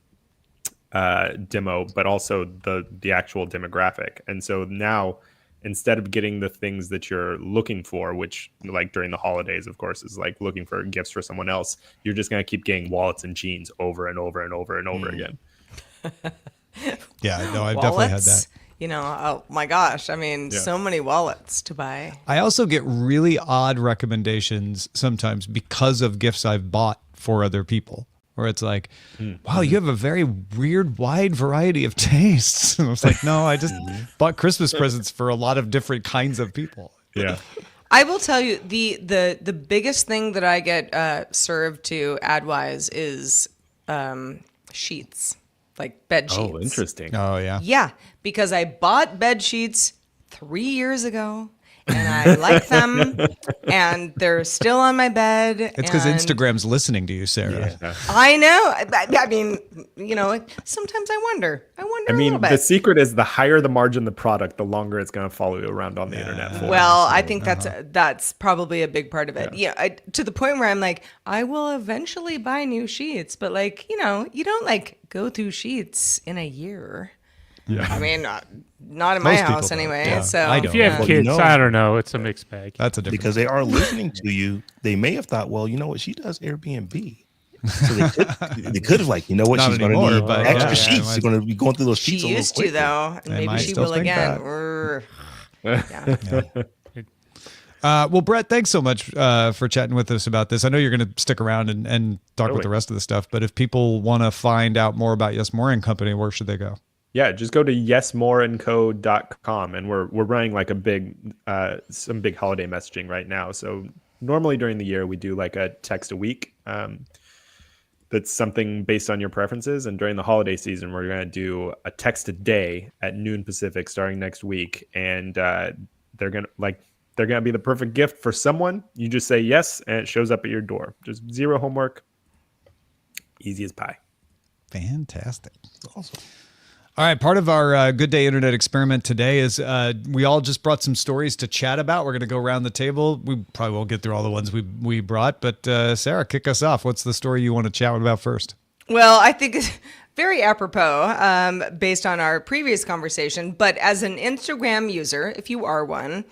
but also the actual demographic. And so now, instead of getting the things that you're looking for, which like during the holidays, of course, is like looking for gifts for someone else, you're just going to keep getting wallets and jeans over and over and over and over again. Yeah, no, I've definitely had that. Oh my gosh. I mean, so many wallets to buy. I also get really odd recommendations sometimes because of gifts I've bought for other people. Where it's like, wow, you have a very weird, wide variety of tastes. And I was like, no, I just bought Christmas presents for a lot of different kinds of people. Yeah. I will tell you, the biggest thing that I get served to ad-wise is sheets. like bed sheets. Oh, interesting. Oh yeah. Yeah, because I bought bed sheets 3 years ago and I like them and they're still on my bed. It's because and Instagram's listening to you, Sarah. Yeah. I know. I mean, sometimes I wonder. I wonder I a mean, little bit. the secret is the higher the margin the product, the longer it's going to follow you around on the internet for. Well, I think that's probably a big part of it. Yeah, to the point where I'm like, I will eventually buy new sheets, but like, you don't like go through sheets in a year. Yeah. I mean, not in my Most people house don't. anyway. Yeah. So I don't. If you have Well, you kids, know- I don't know. It's a mixed bag. That's a different. Because they are listening to you. They may have thought, well, you know what? She does Airbnb. So they could have like, you know what? Not She's going to anymore, need but extra yeah, sheets. might- She's going to be going through those she sheets a little used to quicker. though, and They might maybe she still will think again. that. Yeah. Well, Brett, thanks so much for chatting with us about this. I know you're going to stick around and talk with Totally. the rest of the stuff, but if people want to find out more about Yes More and Company, where should they go? Yeah, just go to yesmoreandco.com, and we're running like a big some big holiday messaging right now. So normally during the year we do like a text a week. That's something based on your preferences, and during the holiday season we're going to do a text a day at noon Pacific starting next week, and they're going to be the perfect gift for someone. You just say yes and it shows up at your door. Just zero homework. Easy as pie. Fantastic. Awesome. All right, part of our Good Day Internet experiment today is we all just brought some stories to chat about. We're going to go around the table. We probably won't get through all the ones we brought, but Sarah, kick us off. What's the story you want to chat about first? Well, I think it's very apropos based on our previous conversation, but as an Instagram user, if you are one,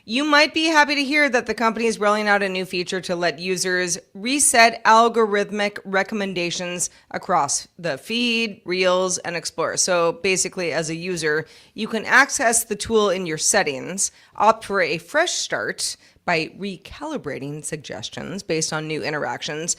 you might be happy to hear that the company is rolling out a new feature to let users reset algorithmic recommendations across the feed, Reels, and Explore. So basically, as a user, you can access the tool in your settings, opt for a fresh start by recalibrating suggestions based on new interactions.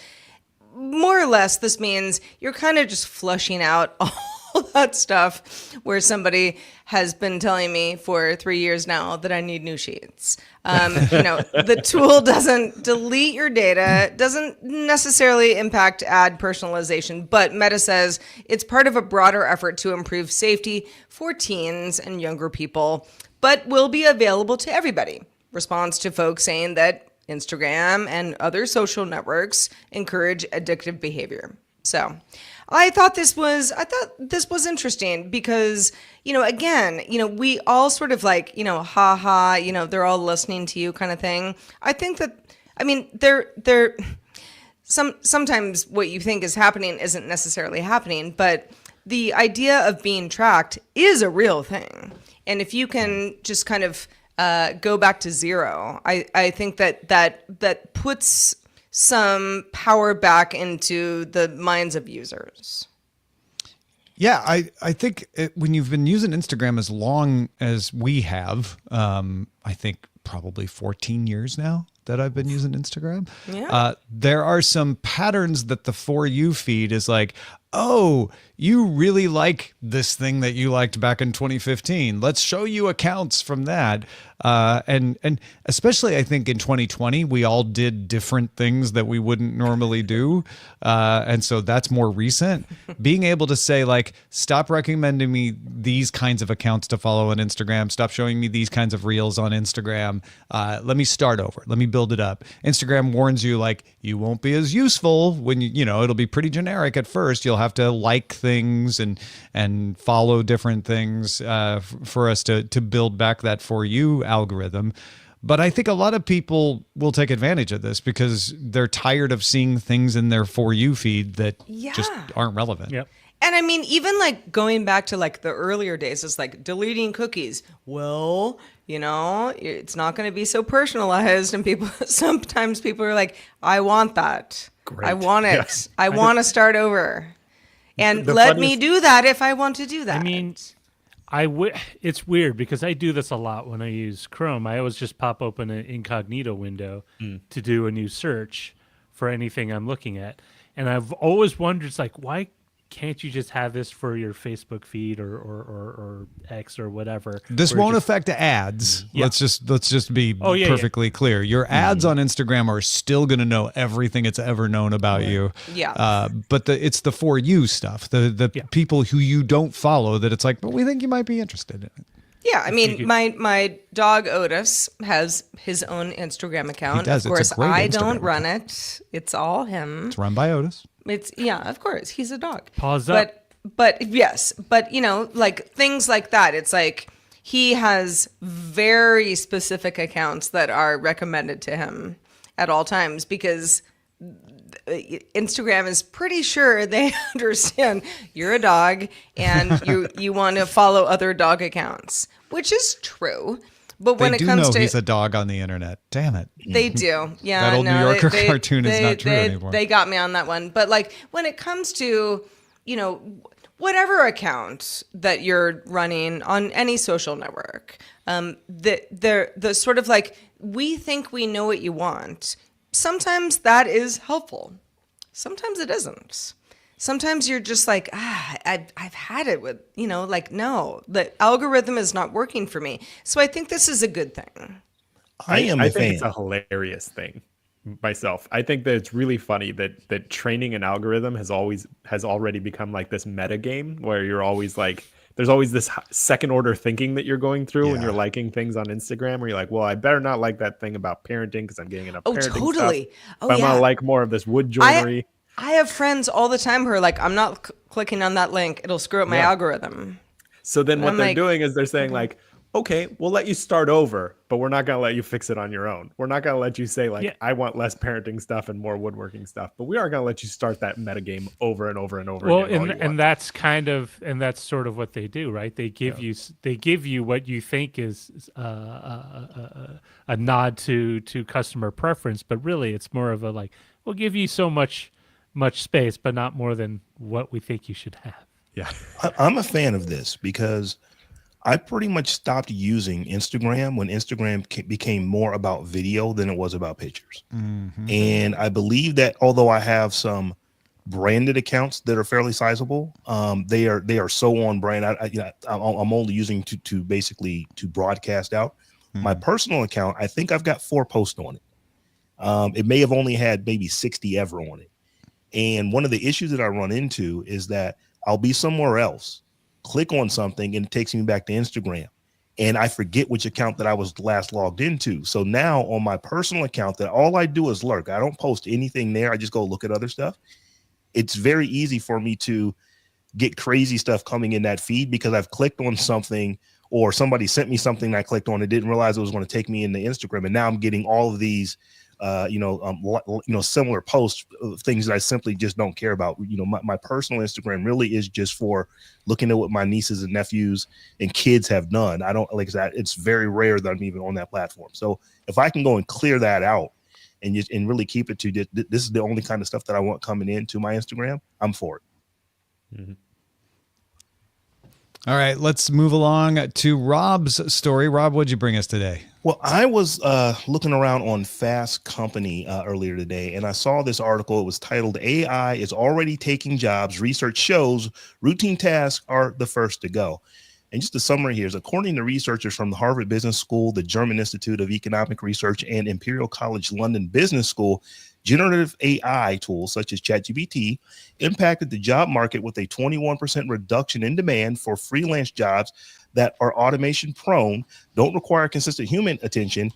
More or less, this means you're kind of just flushing out all that stuff where somebody has been telling me for 3 years now that I need new sheets. The tool doesn't delete your data, doesn't necessarily impact ad personalization, but Meta says it's part of a broader effort to improve safety for teens and younger people, but will be available to everybody. Response to folks saying that Instagram and other social networks encourage addictive behavior. So I thought this was interesting because, again, we all sort of like, they're all listening to you kind of thing. I think that, they're sometimes what you think is happening isn't necessarily happening, but the idea of being tracked is a real thing. And if you can just kind of go back to zero, I think that puts some power back into the minds of users. Yeah, I think when you've been using Instagram as long as we have, I think probably 14 years now that I've been using Instagram. Yeah. There are some patterns that the For You feed is like, oh, you really like this thing that you liked back in 2015. Let's show you accounts from that. And especially I think in 2020, we all did different things that we wouldn't normally do. And so that's more recent. Being able to say like, stop recommending me these kinds of accounts to follow on Instagram. Stop showing me these kinds of reels on Instagram. Let me start over. Let me build it up. Instagram warns you like, you won't be as useful when it'll be pretty generic at first. You'll have to like things and follow different things for us to build back that For You algorithm. But I think a lot of people will take advantage of this because they're tired of seeing things in their For You feed that just aren't relevant. Yep. And even like going back to like the earlier days, it's like deleting cookies. Well, it's not going to be so personalized. And sometimes people are like, I want that. Great. I want it. Yeah. I want to start over. And The let me funniest- do that if I want to do that. I mean, it's weird because I do this a lot when I use Chrome. I always just pop open an incognito window to do a new search for anything I'm looking at. And I've always wondered, it's like, why can't you just have this for your Facebook feed or X or whatever? This where it won't just- affect ads. Yeah. Let's just be Oh, yeah, perfectly clear. Your ads on Instagram are still going to know everything it's ever known about you. Yeah. But it's the for you stuff. The Yeah. people who you don't follow that it's like, but we think you might be interested in it. Yeah, I mean, my dog Otis has his own Instagram account. does. Of It's a course, great I Instagram don't run it. It's all him. It's run by Otis. It's yeah, of course, he's a dog. Paws up. But yes, but you know, like things like that. It's like he has very specific accounts that are recommended to him at all times because Instagram is pretty sure they understand you're a dog and you want to follow other dog accounts, which is true. But when They it do comes know to he's a dog on the internet. Damn it. they do. Yeah. That old New Yorker cartoon is they, not true they, anymore. They got me on that one. But like when it comes to, you know, whatever account that you're running on any social network, the sort of like, we think we know what you want. Sometimes that is helpful. Sometimes it isn't. Sometimes you're just like, I've had it with, you know, like, no, the algorithm is not working for me. So I think this is a good thing. I am I a think fan. it's a hilarious thing myself. I think that it's really funny that training an algorithm has already become like this meta game where you're always like, there's always this second order thinking that you're going through when you're liking things on Instagram where you're like, well, I better not like that thing about parenting because I'm getting enough parenting Totally. stuff. Oh, But I'm yeah. gonna like more of this wood joinery. I have friends all the time who are like, I'm not clicking on that link. It'll screw up my algorithm. So then what I'm they're like, doing is they're saying like, okay, we'll let you start over, but we're not going to let you fix it on your own. We're not going to let you say like, Yeah. I want less parenting stuff and more woodworking stuff, but we are going to let you start that metagame over and over and over Well, again. all you want. and that's sort of what they do, right? They give you what you think is a nod to customer preference, but really it's more of a like, we'll give you so much space, but not more than what we think you should have. Yeah. I'm a fan of this because I pretty much stopped using Instagram when Instagram became more about video than it was about pictures. And I believe that although I have some branded accounts that are fairly sizable, they are so on brand. I'm only using to basically to broadcast out. My personal account, I think I've got 4 posts on it. It may have only had maybe 60 ever on it. And one of the issues that I run into is that I'll be somewhere else, click on something, and it takes me back to Instagram. And I forget which account that I was last logged into. So now on my personal account, that all I do is lurk. I don't post anything there. I just go look at other stuff. It's very easy for me to get crazy stuff coming in that feed because I've clicked on something or somebody sent me something I clicked on and didn't realize it was going to take me into Instagram. And now I'm getting all of these similar posts of things that I simply just don't care about. My personal Instagram really is just for looking at what my nieces and nephews and kids have done. I don't like that. It's very rare that I'm even on that platform. So if I can go and clear that out and really keep it to this is the only kind of stuff that I want coming into my Instagram, I'm for it. Mm-hmm. All right, let's move along to Robb's story. Robb, what'd you bring us today? Well, I was looking around on Fast Company earlier today, and I saw this article. It was titled, AI is already taking jobs. Research shows routine tasks are the first to go. And just a summary here is, according to researchers from the Harvard Business School, the German Institute of Economic Research, and Imperial College London Business School, generative AI tools such as ChatGPT impacted the job market with a 21% reduction in demand for freelance jobs that are automation prone, don't require consistent human attention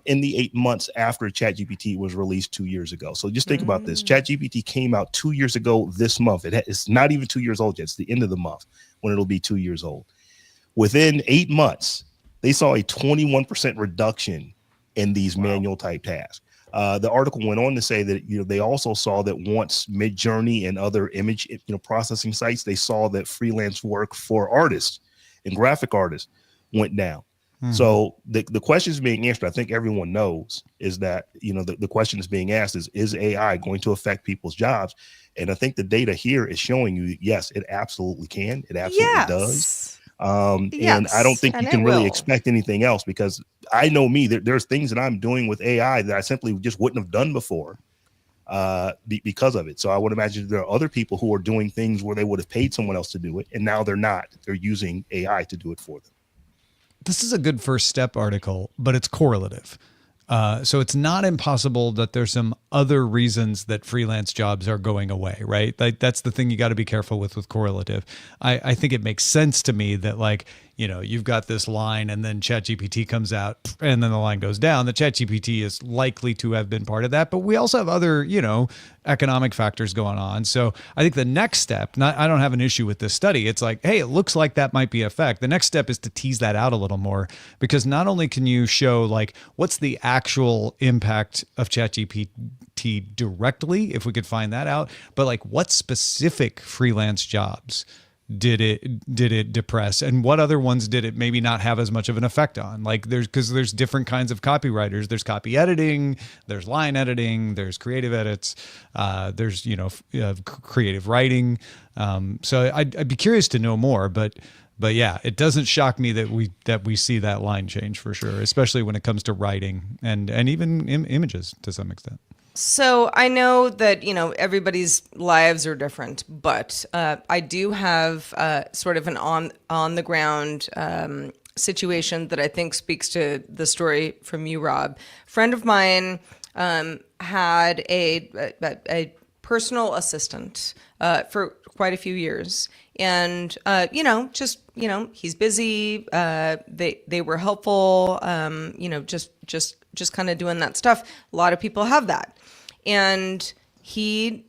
in the 8 months after ChatGPT was released 2 years ago. So just think about this. ChatGPT came out 2 years ago this month. It's not even 2 years old yet. It's the end of the month when it'll be 2 years old. Within 8 months, they saw a 21% reduction in these manual type tasks. The article went on to say that they also saw that once Midjourney and other image processing sites, they saw that freelance work for artists and graphic artists went down. So the question is being answered. I think everyone knows is that the question is being asked is AI going to affect people's jobs? And I think the data here is showing you yes, it absolutely can. It absolutely does. And I don't think you can really expect anything else because I know me, there's things that I'm doing with AI that I simply just wouldn't have done before. because of it. So I would imagine there are other people who are doing things where they would have paid someone else to do it, and now they're not. They're using AI to do it for them. This is a good first step article, but it's correlative. So it's not impossible that there's some other reasons that freelance jobs are going away, right? Like that's the thing you got to be careful with correlative. I think it makes sense to me that like, you know, you've got this line and then ChatGPT comes out and then the line goes down. The ChatGPT is likely to have been part of that, but we also have other, you know, economic factors going on. So I think the next step, I don't have an issue with this study. It's like, hey, it looks like that might be a fact. The next step is to tease that out a little more, because not only can you show like what's the actual impact of ChatGPT directly, if we could find that out, but like what specific freelance jobs did it depress, and what other ones did it maybe not have as much of an effect on? Like there's different kinds of copywriters. There's copy editing, there's line editing, there's creative edits, there's, you know, creative writing. So I'd be curious to know more, but yeah, it doesn't shock me that we see that line change for sure, especially when it comes to writing and even images to some extent. So I know that, you know, everybody's lives are different, but I do have sort of an on the ground situation that I think speaks to the story from you, Rob. Friend of mine had a personal assistant for quite a few years, and you know, just, you know, he's busy. They were helpful. You know, just kind of doing that stuff. A lot of people have that. And he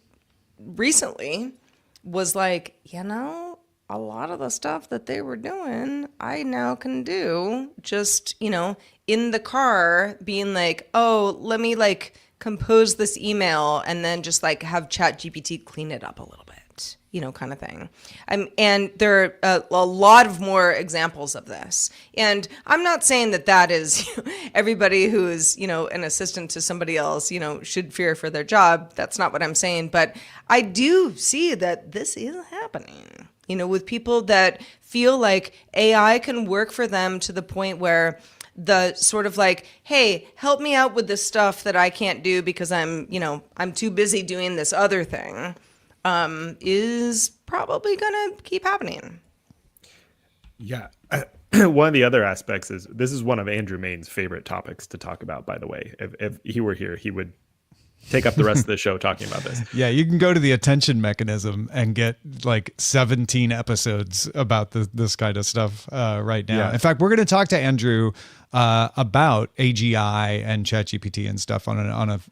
recently was like, you know, a lot of the stuff that they were doing, I now can do just, you know, in the car, being like, oh, let me like compose this email and then just like have ChatGPT clean it up a little bit, you know, kind of thing. And there are a lot of more examples of this. And I'm not saying that is everybody who is, you know, an assistant to somebody else, you know, should fear for their job. That's not what I'm saying. But I do see that this is happening, you know, with people that feel like AI can work for them to the point where the sort of like, hey, help me out with this stuff that I can't do because I'm too busy doing this other thing, is probably going to keep happening. Yeah. One of the other aspects is this is one of Andrew Main's favorite topics to talk about, by the way. If he were here, he would take up the rest of the show talking about this. Yeah, you can go to the attention mechanism and get like 17 episodes about this kind of stuff right now. Yeah. In fact, we're going to talk to Andrew about AGI and ChatGPT and stuff on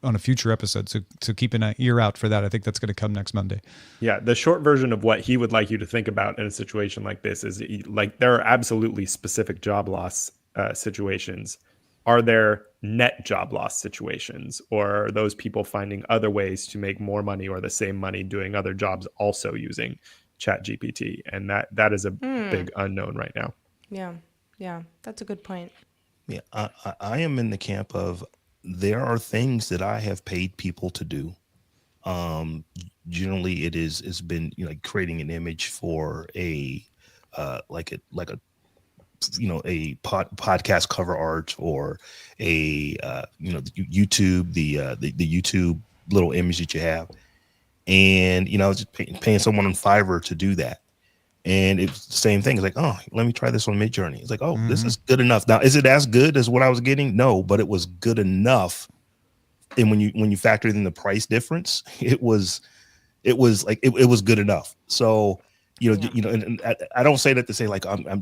a future episode. So keep an ear out for that. I think that's going to come next Monday. Yeah, the short version of what he would like you to think about in a situation like this is like there are absolutely specific job loss situations. Are there net job loss situations, or are those people finding other ways to make more money or the same money doing other jobs also using ChatGPT? And that is a big unknown right now. Yeah, that's a good point. Yeah, I am in the camp of there are things that I have paid people to do. Generally, it's been, you know, like creating an image for a podcast cover art, or a YouTube, the YouTube little image that you have, and you know, I was just paying someone on Fiverr to do that. And it's the same thing. It's like, oh, let me try this on Midjourney. It's like, oh, this is good enough. Now, is it as good as what I was getting? No, but it was good enough. And when you factored in the price difference, it was good enough. So, and I don't say that to say like I'm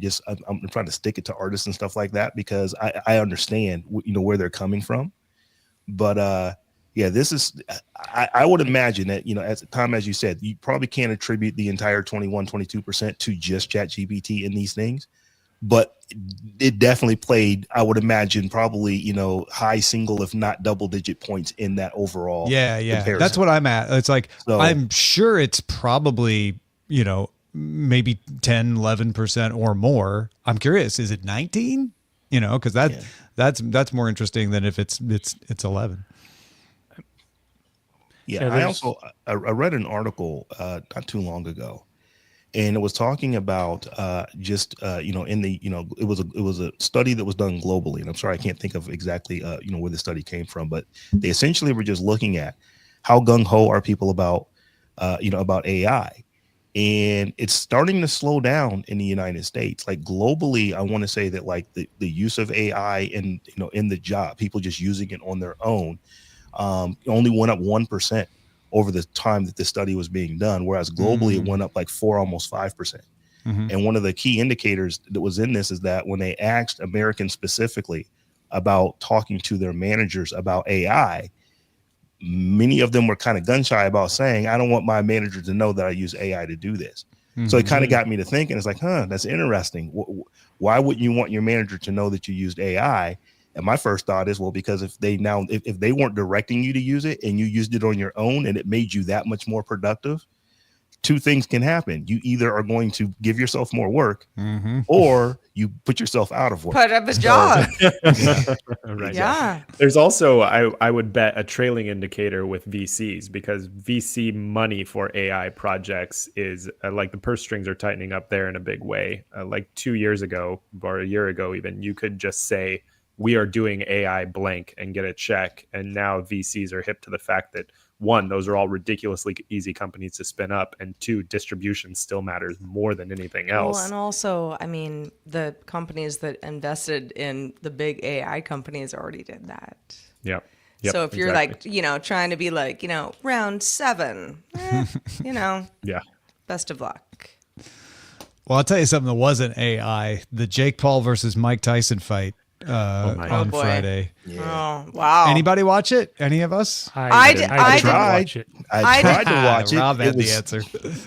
trying to stick it to artists and stuff like that, because I understand where they're coming from. But yeah, this is, I would imagine that, at the time, as you said, you probably can't attribute the entire 22% to just ChatGPT in these things, but it definitely played, I would imagine, probably, high single, if not double digit points in that overall. Yeah. comparison. That's what I'm at. It's like, so, I'm sure it's probably, maybe 10, 11% or more. I'm curious, is it 19? Because that's more interesting than if it's 11. Yeah, I read an article not too long ago, and it was talking about it was a study that was done globally, and I'm sorry I can't think of exactly where the study came from, but they essentially were just looking at how gung-ho are people about about AI? And it's starting to slow down in the United States. Like globally, I want to say that like the use of AI in the job, people just using it on their own, only went up 1% over the time that this study was being done, whereas globally it went up like almost 5%. And one of the key indicators that was in this is that when they asked Americans specifically about talking to their managers about AI, many of them were kind of gun shy about saying, I don't want my manager to know that I use AI to do this. So it kind of got me to thinking, it's like, that's interesting. Why wouldn't you want your manager to know that you used AI? And my first thought is, well, because if they weren't directing you to use it and you used it on your own and it made you that much more productive, two things can happen. You either are going to give yourself more work or you put yourself out of work. Put up a job. Right. Yeah. There's also, I would bet, a trailing indicator with VCs, because VC money for AI projects is like the purse strings are tightening up there in a big way. Like 2 years ago or a year ago, even, you could just say, we are doing AI blank and get a check. And now VCs are hip to the fact that, one, those are all ridiculously easy companies to spin up, and two, distribution still matters more than anything else. Well, and also, I mean, the companies that invested in the big AI companies already did that. Yep, So if you're exactly. like, trying to be like, round 7, Yeah. best of luck. Well, I'll tell you something that wasn't AI: the Jake Paul versus Mike Tyson fight on boy. Friday. Oh, wow. Anybody watch it? Any of us? I didn't tried. watch it. I tried to watch it. Rob It had was- the answer.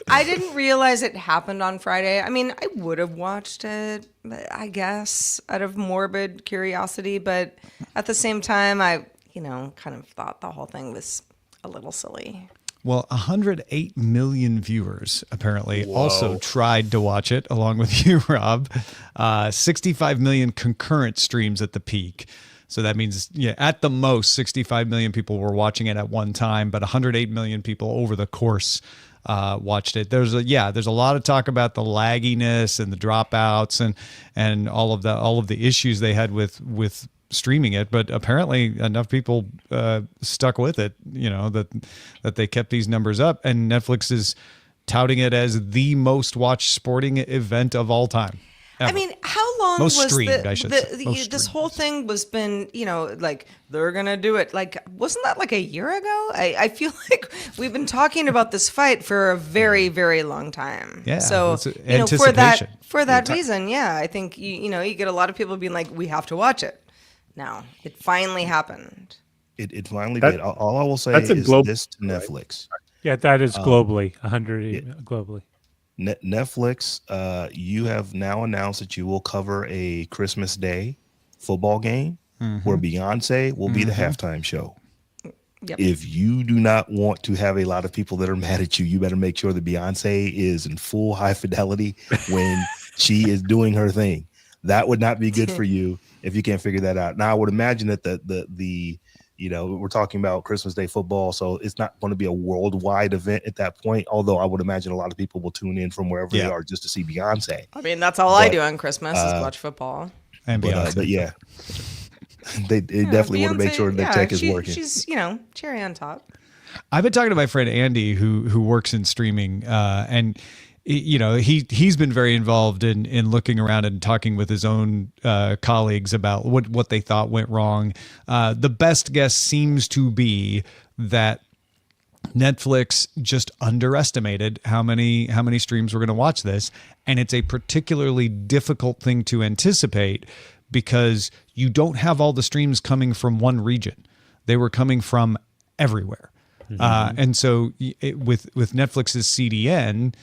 I didn't realize it happened on Friday. I mean, I would have watched it, I guess, out of morbid curiosity. But at the same time, I, kind of thought the whole thing was a little silly. Well, 108 million viewers apparently also tried to watch it along with you, Rob. 65 million concurrent streams at the peak. So that means, at the most, 65 million people were watching it at one time, but 108 million people over the course watched it. There's a lot of talk about the lagginess and the dropouts and all of the issues they had with streaming it, but apparently enough people stuck with it, that they kept these numbers up, and Netflix is touting it as the most watched sporting event of all time. Ever. I mean, how long Most was streamed, I should say. Most this streamed. whole thing was been, like they're going to do it. Like, wasn't that like a year ago? I feel like we've been talking about this fight for a very, very long time. Yeah, So, it's for anticipation. that reason, I think, you get a lot of people being like, we have to watch it. Now, it finally happened. It finally did. All I will say that's a is global- this to Netflix. Yeah, that is globally 100 globally. Netflix, you have now announced that you will cover a Christmas Day football game where Beyonce will be the halftime show. Yep. If you do not want to have a lot of people that are mad at you, you better make sure that Beyonce is in full high fidelity when she is doing her thing. That would not be good for you if you can't figure that out. Now, I would imagine that the we're talking about Christmas Day football, so it's not going to be a worldwide event at that point. Although I would imagine a lot of people will tune in from wherever they are just to see Beyonce. I mean, that's all I do on Christmas is watch football. And Beyonce. But yeah, they definitely want to make sure that tech is working. She's, cherry on top. I've been talking to my friend Andy, who works in streaming, and he's been very involved in looking around and talking with his own colleagues about what they thought went wrong. The best guess seems to be that Netflix just underestimated how many streams were going to watch this, and it's a particularly difficult thing to anticipate because you don't have all the streams coming from one region. They were coming from everywhere. And so with Netflix's CDN,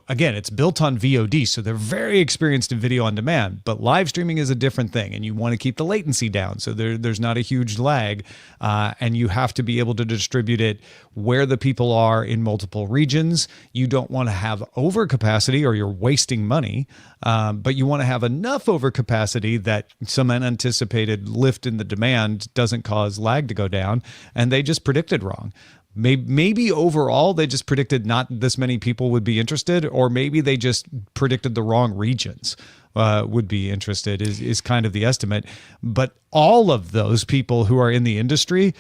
again, it's built on VOD, so they're very experienced in video on demand, but live streaming is a different thing, and you want to keep the latency down so there's not a huge lag, and you have to be able to distribute it where the people are in multiple regions. You don't want to have overcapacity or you're wasting money, but you want to have enough overcapacity that some unanticipated lift in the demand doesn't cause lag to go down, and they just predicted wrong. Maybe overall they just predicted not this many people would be interested, or maybe they just predicted the wrong regions would be interested is kind of the estimate. But all of those people who are in the industry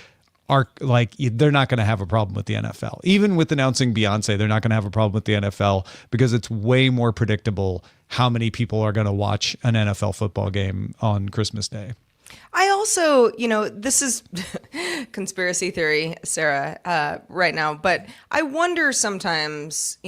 are like, they're not going to have a problem with the NFL. Even with announcing Beyonce, they're not going to have a problem with the NFL because it's way more predictable how many people are going to watch an NFL football game on Christmas Day. I also, this is conspiracy theory, Sarah, right now, but I wonder sometimes,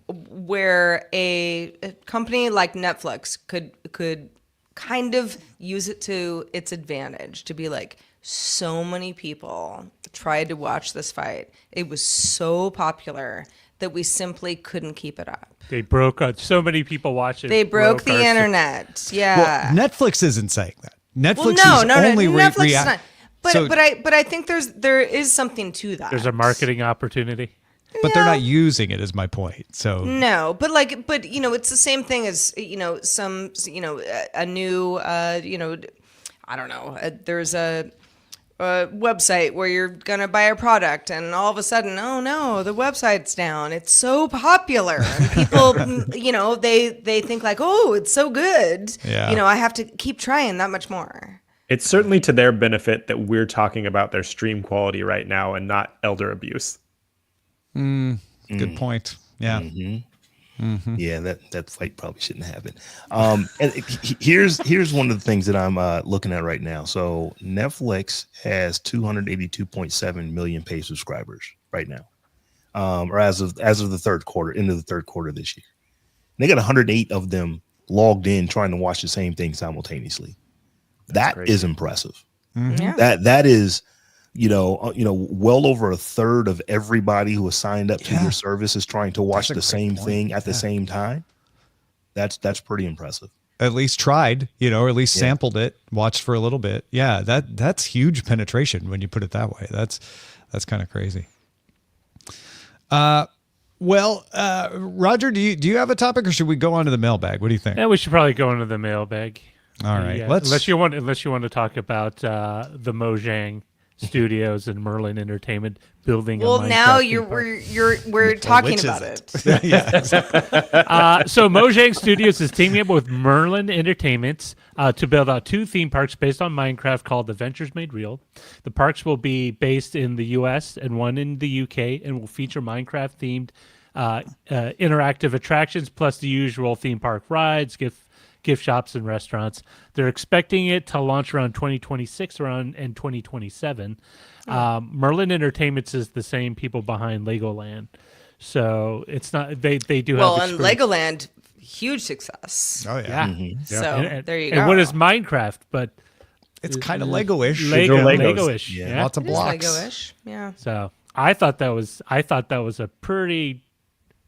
where a company like Netflix could kind of use it to its advantage to be like, so many people tried to watch this fight. It was so popular that we simply couldn't keep it up. They broke out. So many people watched it. They broke the internet. Yeah. Well, Netflix isn't saying that. Netflix Well, is only Netflix is react. not. But I think there is something to that. There's a marketing opportunity. But they're not using it, is my point. So no, but it's the same thing as some a new I don't know. There's a website where you're gonna buy a product, and all of a sudden, oh no, the website's down. It's so popular, and people, they think like, oh, it's so good. Yeah. I have to keep trying that much more. It's certainly to their benefit that we're talking about their stream quality right now and not elder abuse. Good point. Yeah. Yeah, that fight probably shouldn't happen. And here's one of the things that I'm looking at right now. So Netflix has 282.7 million paid subscribers right now, or as of the third quarter, into the third quarter this year. And they got 108 of them logged in trying to watch the same thing simultaneously. That is impressive. Yeah. That is. Well over a third of everybody who has signed up to your service is trying to watch the same thing at the same time. That's pretty impressive. At least tried, or at least sampled it, watched for a little bit. Yeah, that's huge penetration when you put it that way. That's kind of crazy. Roger, do you have a topic, or should we go on to the mailbag? What do you think? Yeah, we should probably go into the mailbag. All right, unless you want to talk about the Mojang Studios and Merlin Entertainment building. Well, now we're talking about it. Yeah, exactly. So Mojang Studios is teaming up with Merlin Entertainment to build out 2 theme parks based on Minecraft called Adventures Made Real. The parks will be based in the U.S. and one in the U.K. and will feature Minecraft-themed interactive attractions plus the usual theme park rides, gift shops, and restaurants. They're expecting it to launch around 2026 and 2027. Merlin Entertainment is the same people behind Legoland. So it's not, they do have Well, and Legoland, huge success. Oh yeah. So there you go. And what is Minecraft? But It's kind of Lego-ish. Lego-ish. Yeah. Lots of It is blocks. Lego-ish. Yeah. So I thought that was a pretty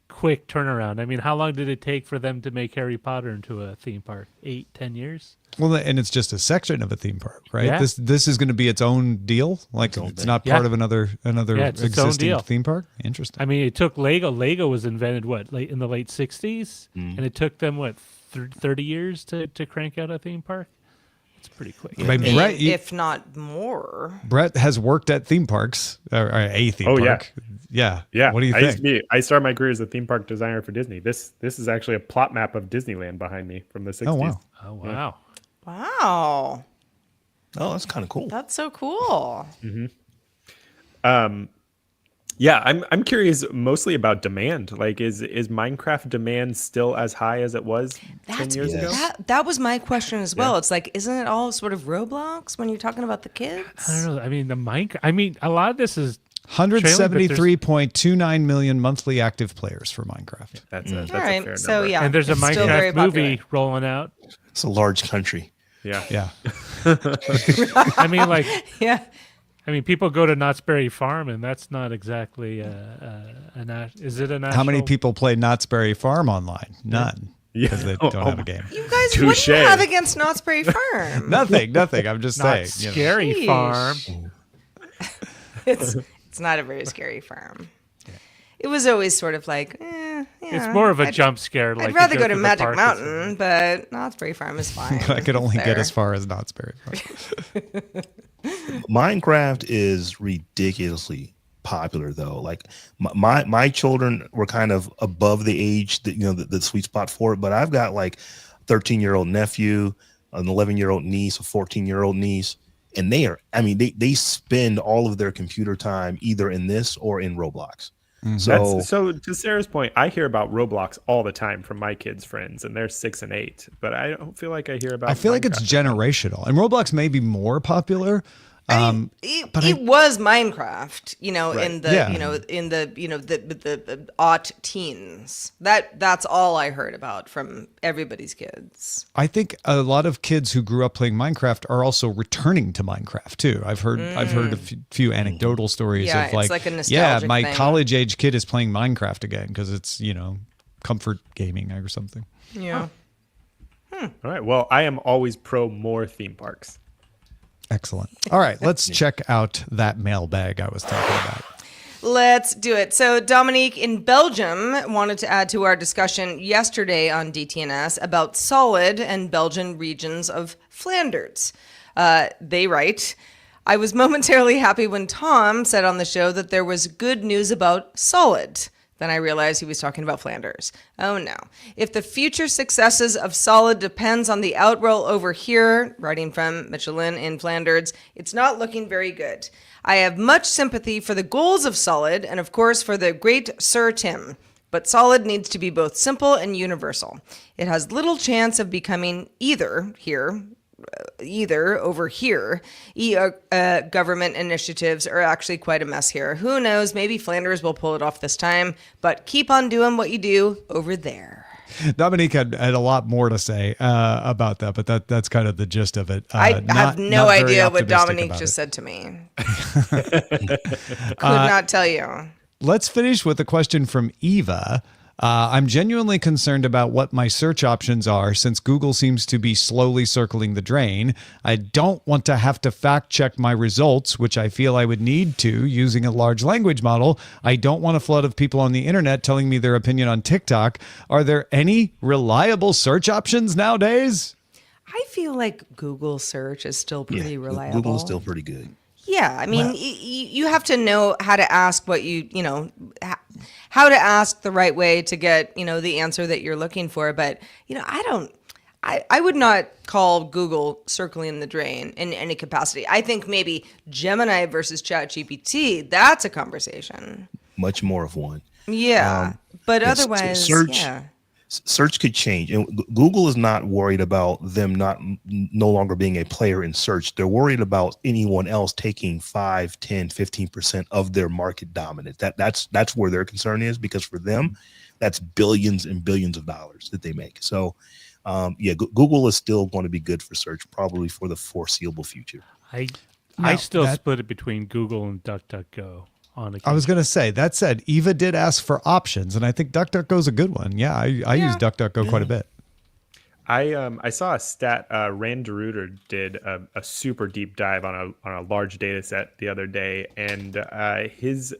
quick turnaround. I mean, how long did it take for them to make Harry Potter into a theme park? 8-10 years? Well, and it's just a section of a theme park, right? Yeah. This is going to be its own deal. Like it's not part of another it's its own existing deal. theme park. Interesting. I mean, it took Lego. Lego was invented in the late 60s, and it took them 30 years to crank out a theme park. It's pretty quick. I mean, Brett, If not more. Brett has worked at theme parks, or a theme park. Yeah. What do you think? I started my career as a theme park designer for Disney. This is actually a plot map of Disneyland behind me from the 60s. Oh wow. Oh wow. Wow. Oh, that's kind of cool. That's so cool. Yeah, I'm curious mostly about demand. Like, is Minecraft demand still as high as it was 10 years ago? That was my question as well. It's like, isn't it all sort of Roblox when you're talking about the kids? I don't know. I mean, a lot of this is 173.29 million monthly active players for Minecraft. That's a All right. fair So number. yeah, and there's a it's still very Minecraft movie popular. rolling out. It's a large country. Yeah. Yeah. I mean, like, Yeah. people go to Knott's Berry Farm, and that's not exactly is it a national? How many people play Knott's Berry Farm online? None. Because they don't have a game. You guys, what Touche. do you have against Knott's Berry Farm? Nothing. I'm just Not saying. Scary Sheesh. Farm. It's not a very scary farm. It was always sort of like, yeah, It's more of a jump scare. Like I'd rather you go to the Magic park Mountain, but Knott's Berry Farm is fine. I could only It's get there. as far as Knott's Berry Farm. Minecraft is ridiculously popular though. Like my children were kind of above the age that the sweet spot for it, but I've got like 13-year-old nephew, an 11-year-old niece, a 14-year-old niece, and they spend all of their computer time either in this or in Roblox. So to Sarah's point, I hear about Roblox all the time from my kids' friends, and they're 6 and 8. But I don't feel like I hear about. I feel like it's Minecraft. generational, and Roblox may be more popular. It was Minecraft, Right. in the, Yeah. in the aught teens. That's all I heard about from everybody's kids. I think a lot of kids who grew up playing Minecraft are also returning to Minecraft too. I've heard a few anecdotal stories Yeah, of it's like a yeah, nostalgic my thing. college age kid is playing Minecraft again because it's comfort gaming or something. Yeah. All right. Well, I am always pro more theme parks. Excellent. All right, let's check out that mailbag I was talking about. Let's do it. So Dominique in Belgium wanted to add to our discussion yesterday on DTNS about solid and Belgian regions of Flanders. They write, I was momentarily happy when Tom said on the show that there was good news about solid. Then I realized he was talking about Flanders. Oh no. If the future successes of Solid depends on the outroll over here, writing from Michelin in Flanders, it's not looking very good. I have much sympathy for the goals of Solid and of course for the great Sir Tim. But Solid needs to be both simple and universal. It has little chance of becoming either over here. Government initiatives are actually quite a mess here. Who knows? Maybe Flanders will pull it off this time, but keep on doing what you do over there. Dominique had a lot more to say about that, but that's kind of the gist of it. I have no not very idea what optimistic Dominique about just it. said to me. Could not tell you. Let's finish with a question from Eva. I'm genuinely concerned about what my search options are since Google seems to be slowly circling the drain. I don't want to have to fact check my results, which I feel I would need to using a large language model. I don't want a flood of people on the internet telling me their opinion on TikTok. Are there any reliable search options nowadays? I fal like Google search is still pretty reliable. Google is still pretty good. Yeah, I mean, you have to know how to ask how to ask the right way to get, the answer that you're looking for. But, I would not call Google circling the drain in any capacity. I think maybe Gemini versus ChatGPT, that's a conversation. Much more of one. Yeah, but yes, otherwise, search- yeah. Search could change, and Google is not worried about them no longer being a player in search. They're worried about anyone else taking 5, 10, 15% of their market dominance. That's where their concern is, because for them, that's billions and billions of dollars that they make. So, Google is still going to be good for search, probably for the foreseeable future. I still split it between Google and DuckDuckGo. I was going to say, that said, Eva did ask for options, and I think DuckDuckGo is a good one. Yeah, I use DuckDuckGo quite a bit. I saw a stat. Rand DeRuiter did a super deep dive on a large data set the other day, and his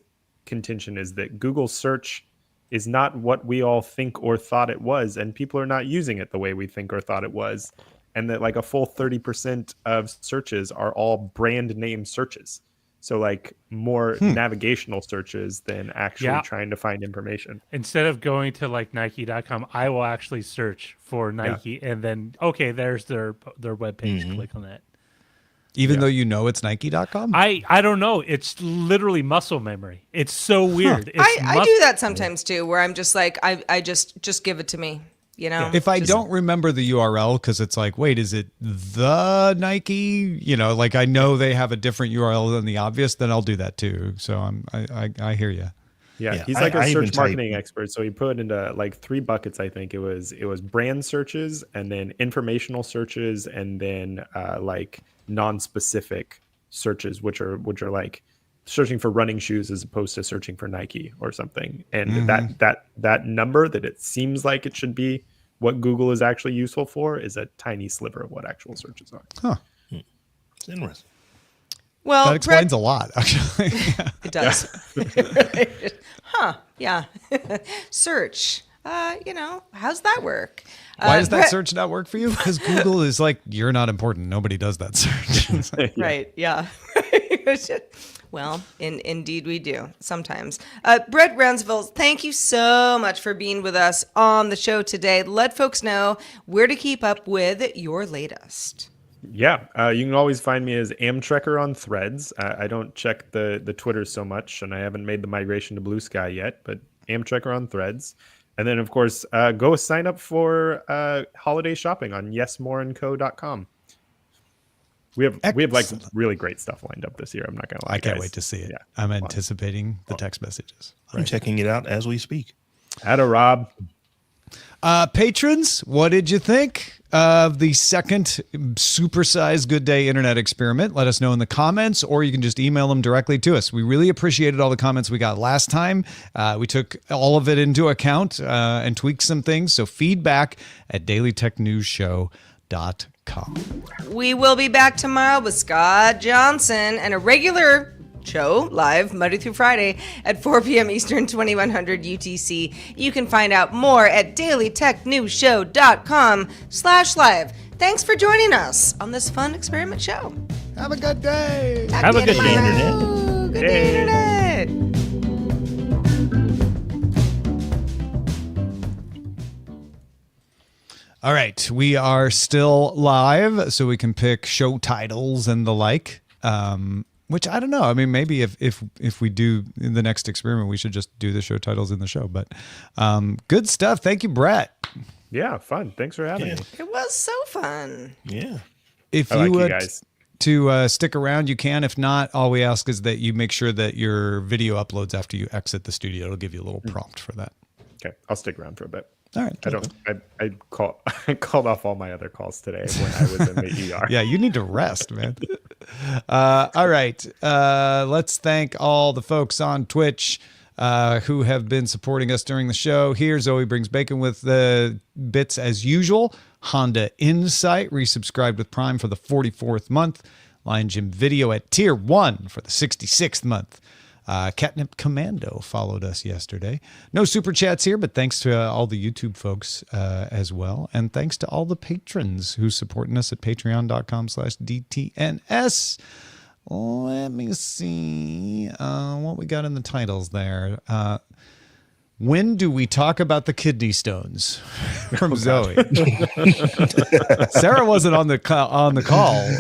contention is that Google search is not what we all think or thought it was, and people are not using it the way we think or thought it was, and that like a full 30% of searches are all brand name searches. So like more navigational searches than actually trying to find information. Instead of going to like Nike.com, I will actually search for Nike and then, there's their webpage. Click on that. Even though it's Nike.com? I don't know. It's literally muscle memory. It's so weird. I do that sometimes too, where I'm just like, I just give it to me. If I don't remember the URL, because it's like, wait, is it the Nike? Like I know they have a different URL than the obvious, then I'll do that too. So I hear you. Yeah, he's like a search marketing expert. So he put into like 3 buckets. I think it was brand searches, and then informational searches, and then like non-specific searches, which are like searching for running shoes as opposed to searching for Nike or something. And that number that it seems like it should be what Google is actually useful for is a tiny sliver of what actual searches are. Huh. It's interesting. Well, that explains a lot, actually. It does. Yeah. Search. How's that work? Why does that search not work for you? Because Google is like, you're not important. Nobody does that search. Right. Yeah. Well, indeed we do sometimes. Brett Rounsaville, thank you so much for being with us on the show today. Let folks know where to keep up with your latest. Yeah, you can always find me as Amtrekker on Threads. I don't check the Twitter so much, and I haven't made the migration to Blue Sky yet, but Amtrekker on Threads. And then, of course, go sign up for holiday shopping on yesmoreandco.com. We have like Excellent. really great stuff lined up this year. I'm not gonna lie. I can't guys. wait to see it. Yeah. I'm anticipating the text messages. I'm checking it out as we speak. Atta Rob. Patrons, what did you think of the second supersized Good Day Internet experiment? Let us know in the comments, or you can just email them directly to us. We really appreciated all the comments we got last time. We took all of it into account and tweaked some things. So feedback at dailytechnewsshow.com. We will be back tomorrow with Scott Johnson and a regular show live Monday through Friday at 4 p.m. Eastern, 2100 UTC. You can find out more at dailytechnewsshow.com/live. Thanks for joining us on this fun experiment show. Have a good day. Have a good day, Internet. Good day, Internet. All right, we are still live, so we can pick show titles and the like. Which I don't know. I mean, maybe if we do in the next experiment, we should just do the show titles in the show. But good stuff. Thank you, Brett. Yeah, fun. Thanks for having me. It was so fun. Yeah. If I you like you would guys. to stick around, you can. If not, all we ask is that you make sure that your video uploads after you exit the studio. It'll give you a little prompt for that. Okay, I'll stick around for a bit. All right. I called off all my other calls today when I was in the ER. Yeah, you need to rest, man. All right. Let's thank all the folks on Twitch who have been supporting us during the show. Here, Zoe Brings Bacon with the bits as usual. Honda Insight resubscribed with Prime for the 44th month. Lion Jim Video at Tier 1 for the 66th month. Catnip Commando followed us yesterday. No super chats here, but thanks to all the YouTube folks as well. And thanks to all the patrons who's supporting us at patreon.com/DTNS. Let me see what we got in the titles there. When do we talk about the kidney stones? From Zoe. Sarah wasn't on the call.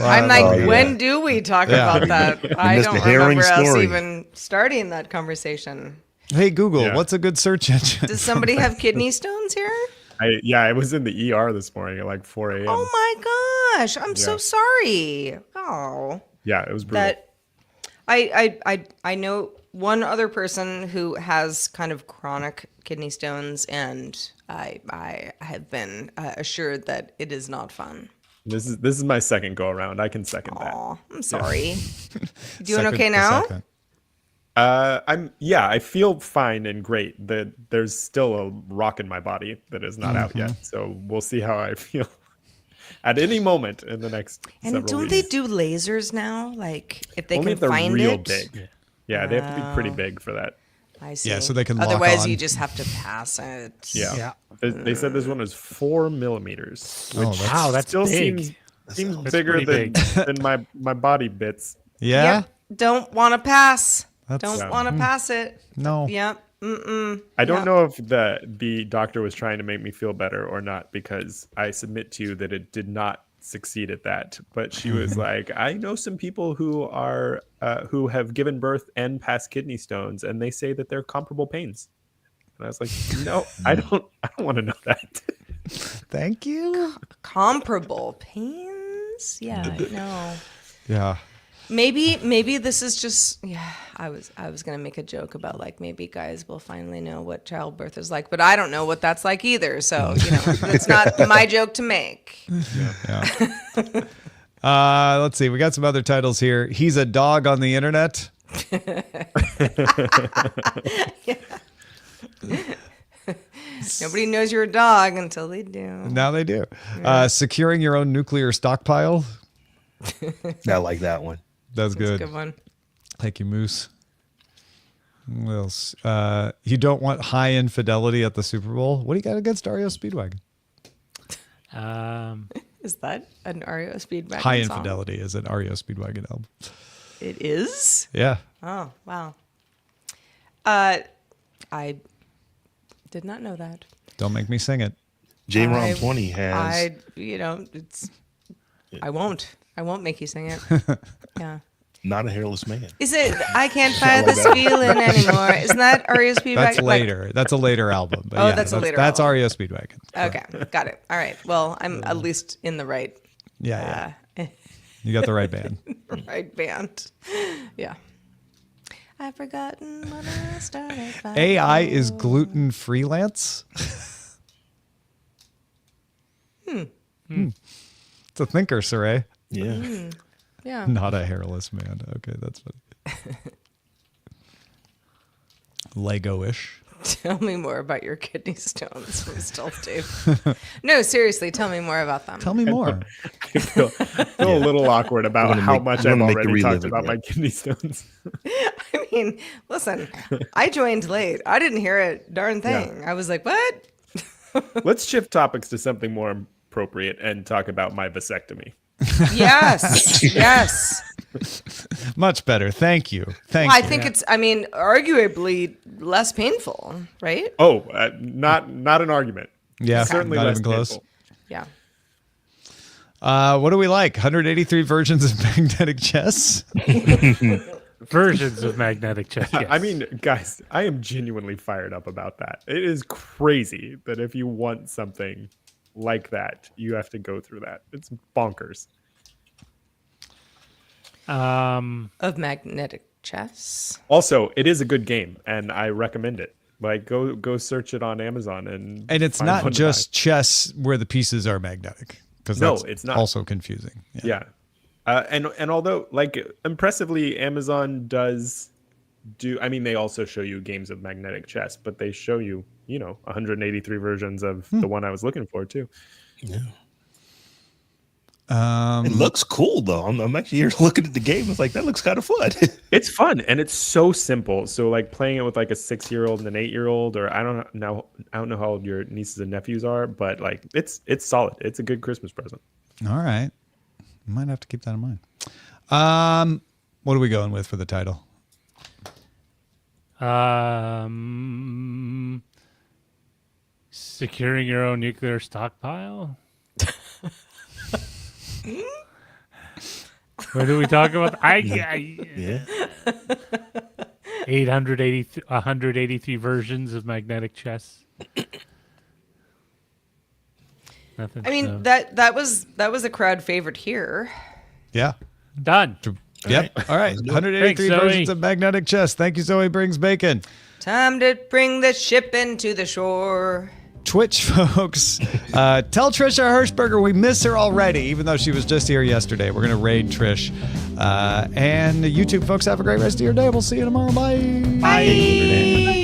I'm like, when do we talk about that? I missed don't the herring remember us story. even starting that conversation. Hey, Google, Yeah. what's a good search engine? Does somebody have kidney stones here? I was in the ER this morning at like 4 a.m. Oh my gosh, I'm so Yeah. sorry. Oh, Yeah, it was brutal. that I know one other person who has kind of chronic kidney stones, and I have been assured that it is not fun. This is my second go around. I can second that. Oh, I'm sorry. You doing Second- okay the now? second. I feel fine and great. There's still a rock in my body that is not out yet. So we'll see how I feel at any moment in the next And several don't weeks. they do lasers now? Like if they Only can if they're find real it. big. Yeah, they have to be pretty big for that. I see. Yeah, so they can lock Otherwise, on. you just have to pass it. Yeah. Yeah. They said this one was 4 millimeters. Oh, Which that's- Wow, that's still big. seems That's bigger pretty than my body bits. Yeah? Yep. Don't want to pass. That's- Don't want to pass it. No. Yep. Mm-mm. I don't Yeah. know if the doctor was trying to make me feel better or not, because I submit to you that it did not succeed at that. But she was like, I know some people who are who have given birth and passed kidney stones, and they say that they're comparable pains. And I was like, no, I don't want to know that. Thank you. Comparable pains. Yeah. No. Yeah. Maybe this is just I was gonna make a joke about like maybe guys will finally know what childbirth is like, but I don't know what that's like either. So it's not my joke to make. Let's see. We got some other titles here. He's a dog on the internet. Nobody knows you're a dog until they do. Now they do. Securing your own nuclear stockpile. I like that one. That's That's a good. good one. Thank you, Moose. What else? You don't want high infidelity at the Super Bowl. What do you got against REO Speedwagon? Is that an REO Speedwagon High song? Infidelity is an REO Speedwagon album. It is? Yeah. Oh, wow. I did not know that. Don't make me sing it. J-Rom I- 20 has it's I won't make you sing it. Yeah. Not a hairless man. Is it I Can't Fight This Feeling Anymore? Isn't that REO Speedwagon? That's later. That's a later album. But Oh, yeah, that's a later That's album. REO Speedwagon. Okay, got it. All right. Well, I'm at least in the right Yeah. You got the right band. right band. Yeah. I've forgotten when I started. AI is gluten freelance. It's a thinker, Saray. Yeah. Yeah. Not a hairless man. Okay, that's funny. Lego-ish. Tell me more about your kidney stones from Stealth Dave. No, seriously, tell me more about them. Tell me more. I feel a little awkward about how much I've already talked about my again. kidney stones. I mean, listen, I joined late. I didn't hear a darn thing. I was like, what? Let's shift topics to something more appropriate and talk about my vasectomy. Yes. Yes. Much better. Thank you. Thank I you. think it's, arguably less painful, right? Oh, not an argument. Yeah, Certainly not less even close. painful. Yeah. What do we like? 183 versions of magnetic chess? Versions of magnetic chess. Yes. I mean, guys, I am genuinely fired up about that. It is crazy that if you want something like that, you have to go through that. It's bonkers. Of magnetic chess. Also, it is a good game, and I recommend it. Like, go search it on Amazon, and And it's find not one to just chess where the pieces are magnetic. Because No, that's it's not. also confusing. buy. Yeah, and although like impressively, Amazon does do. I mean, they also show you games of magnetic chess, but they show you 183 versions of the one I was looking for too. Yeah. It looks cool though. I'm actually here looking at the game. It's like that looks kind of fun. It's fun and it's so simple. So like playing it with like a 6-year-old and an 8-year-old, or I don't know how old your nieces and nephews are, but like it's solid. It's a good Christmas present. All right. Might have to keep that in mind. What are we going with for the title? Securing your own nuclear stockpile. What do we talk about? Yeah. 183 versions of magnetic chess. Nothing. I mean, no. that was a crowd favorite here. Yeah. Done. Yep. All right. 183 Thanks, Zoe. versions of magnetic chess. Thank you, Zoe Brings Bacon. Time to bring the ship into the shore. Twitch folks, tell Trisha Hirschberger we miss her already, even though she was just here yesterday. We're going to raid Trish. And YouTube folks, have a great rest of your day. We'll see you tomorrow. Bye. Bye.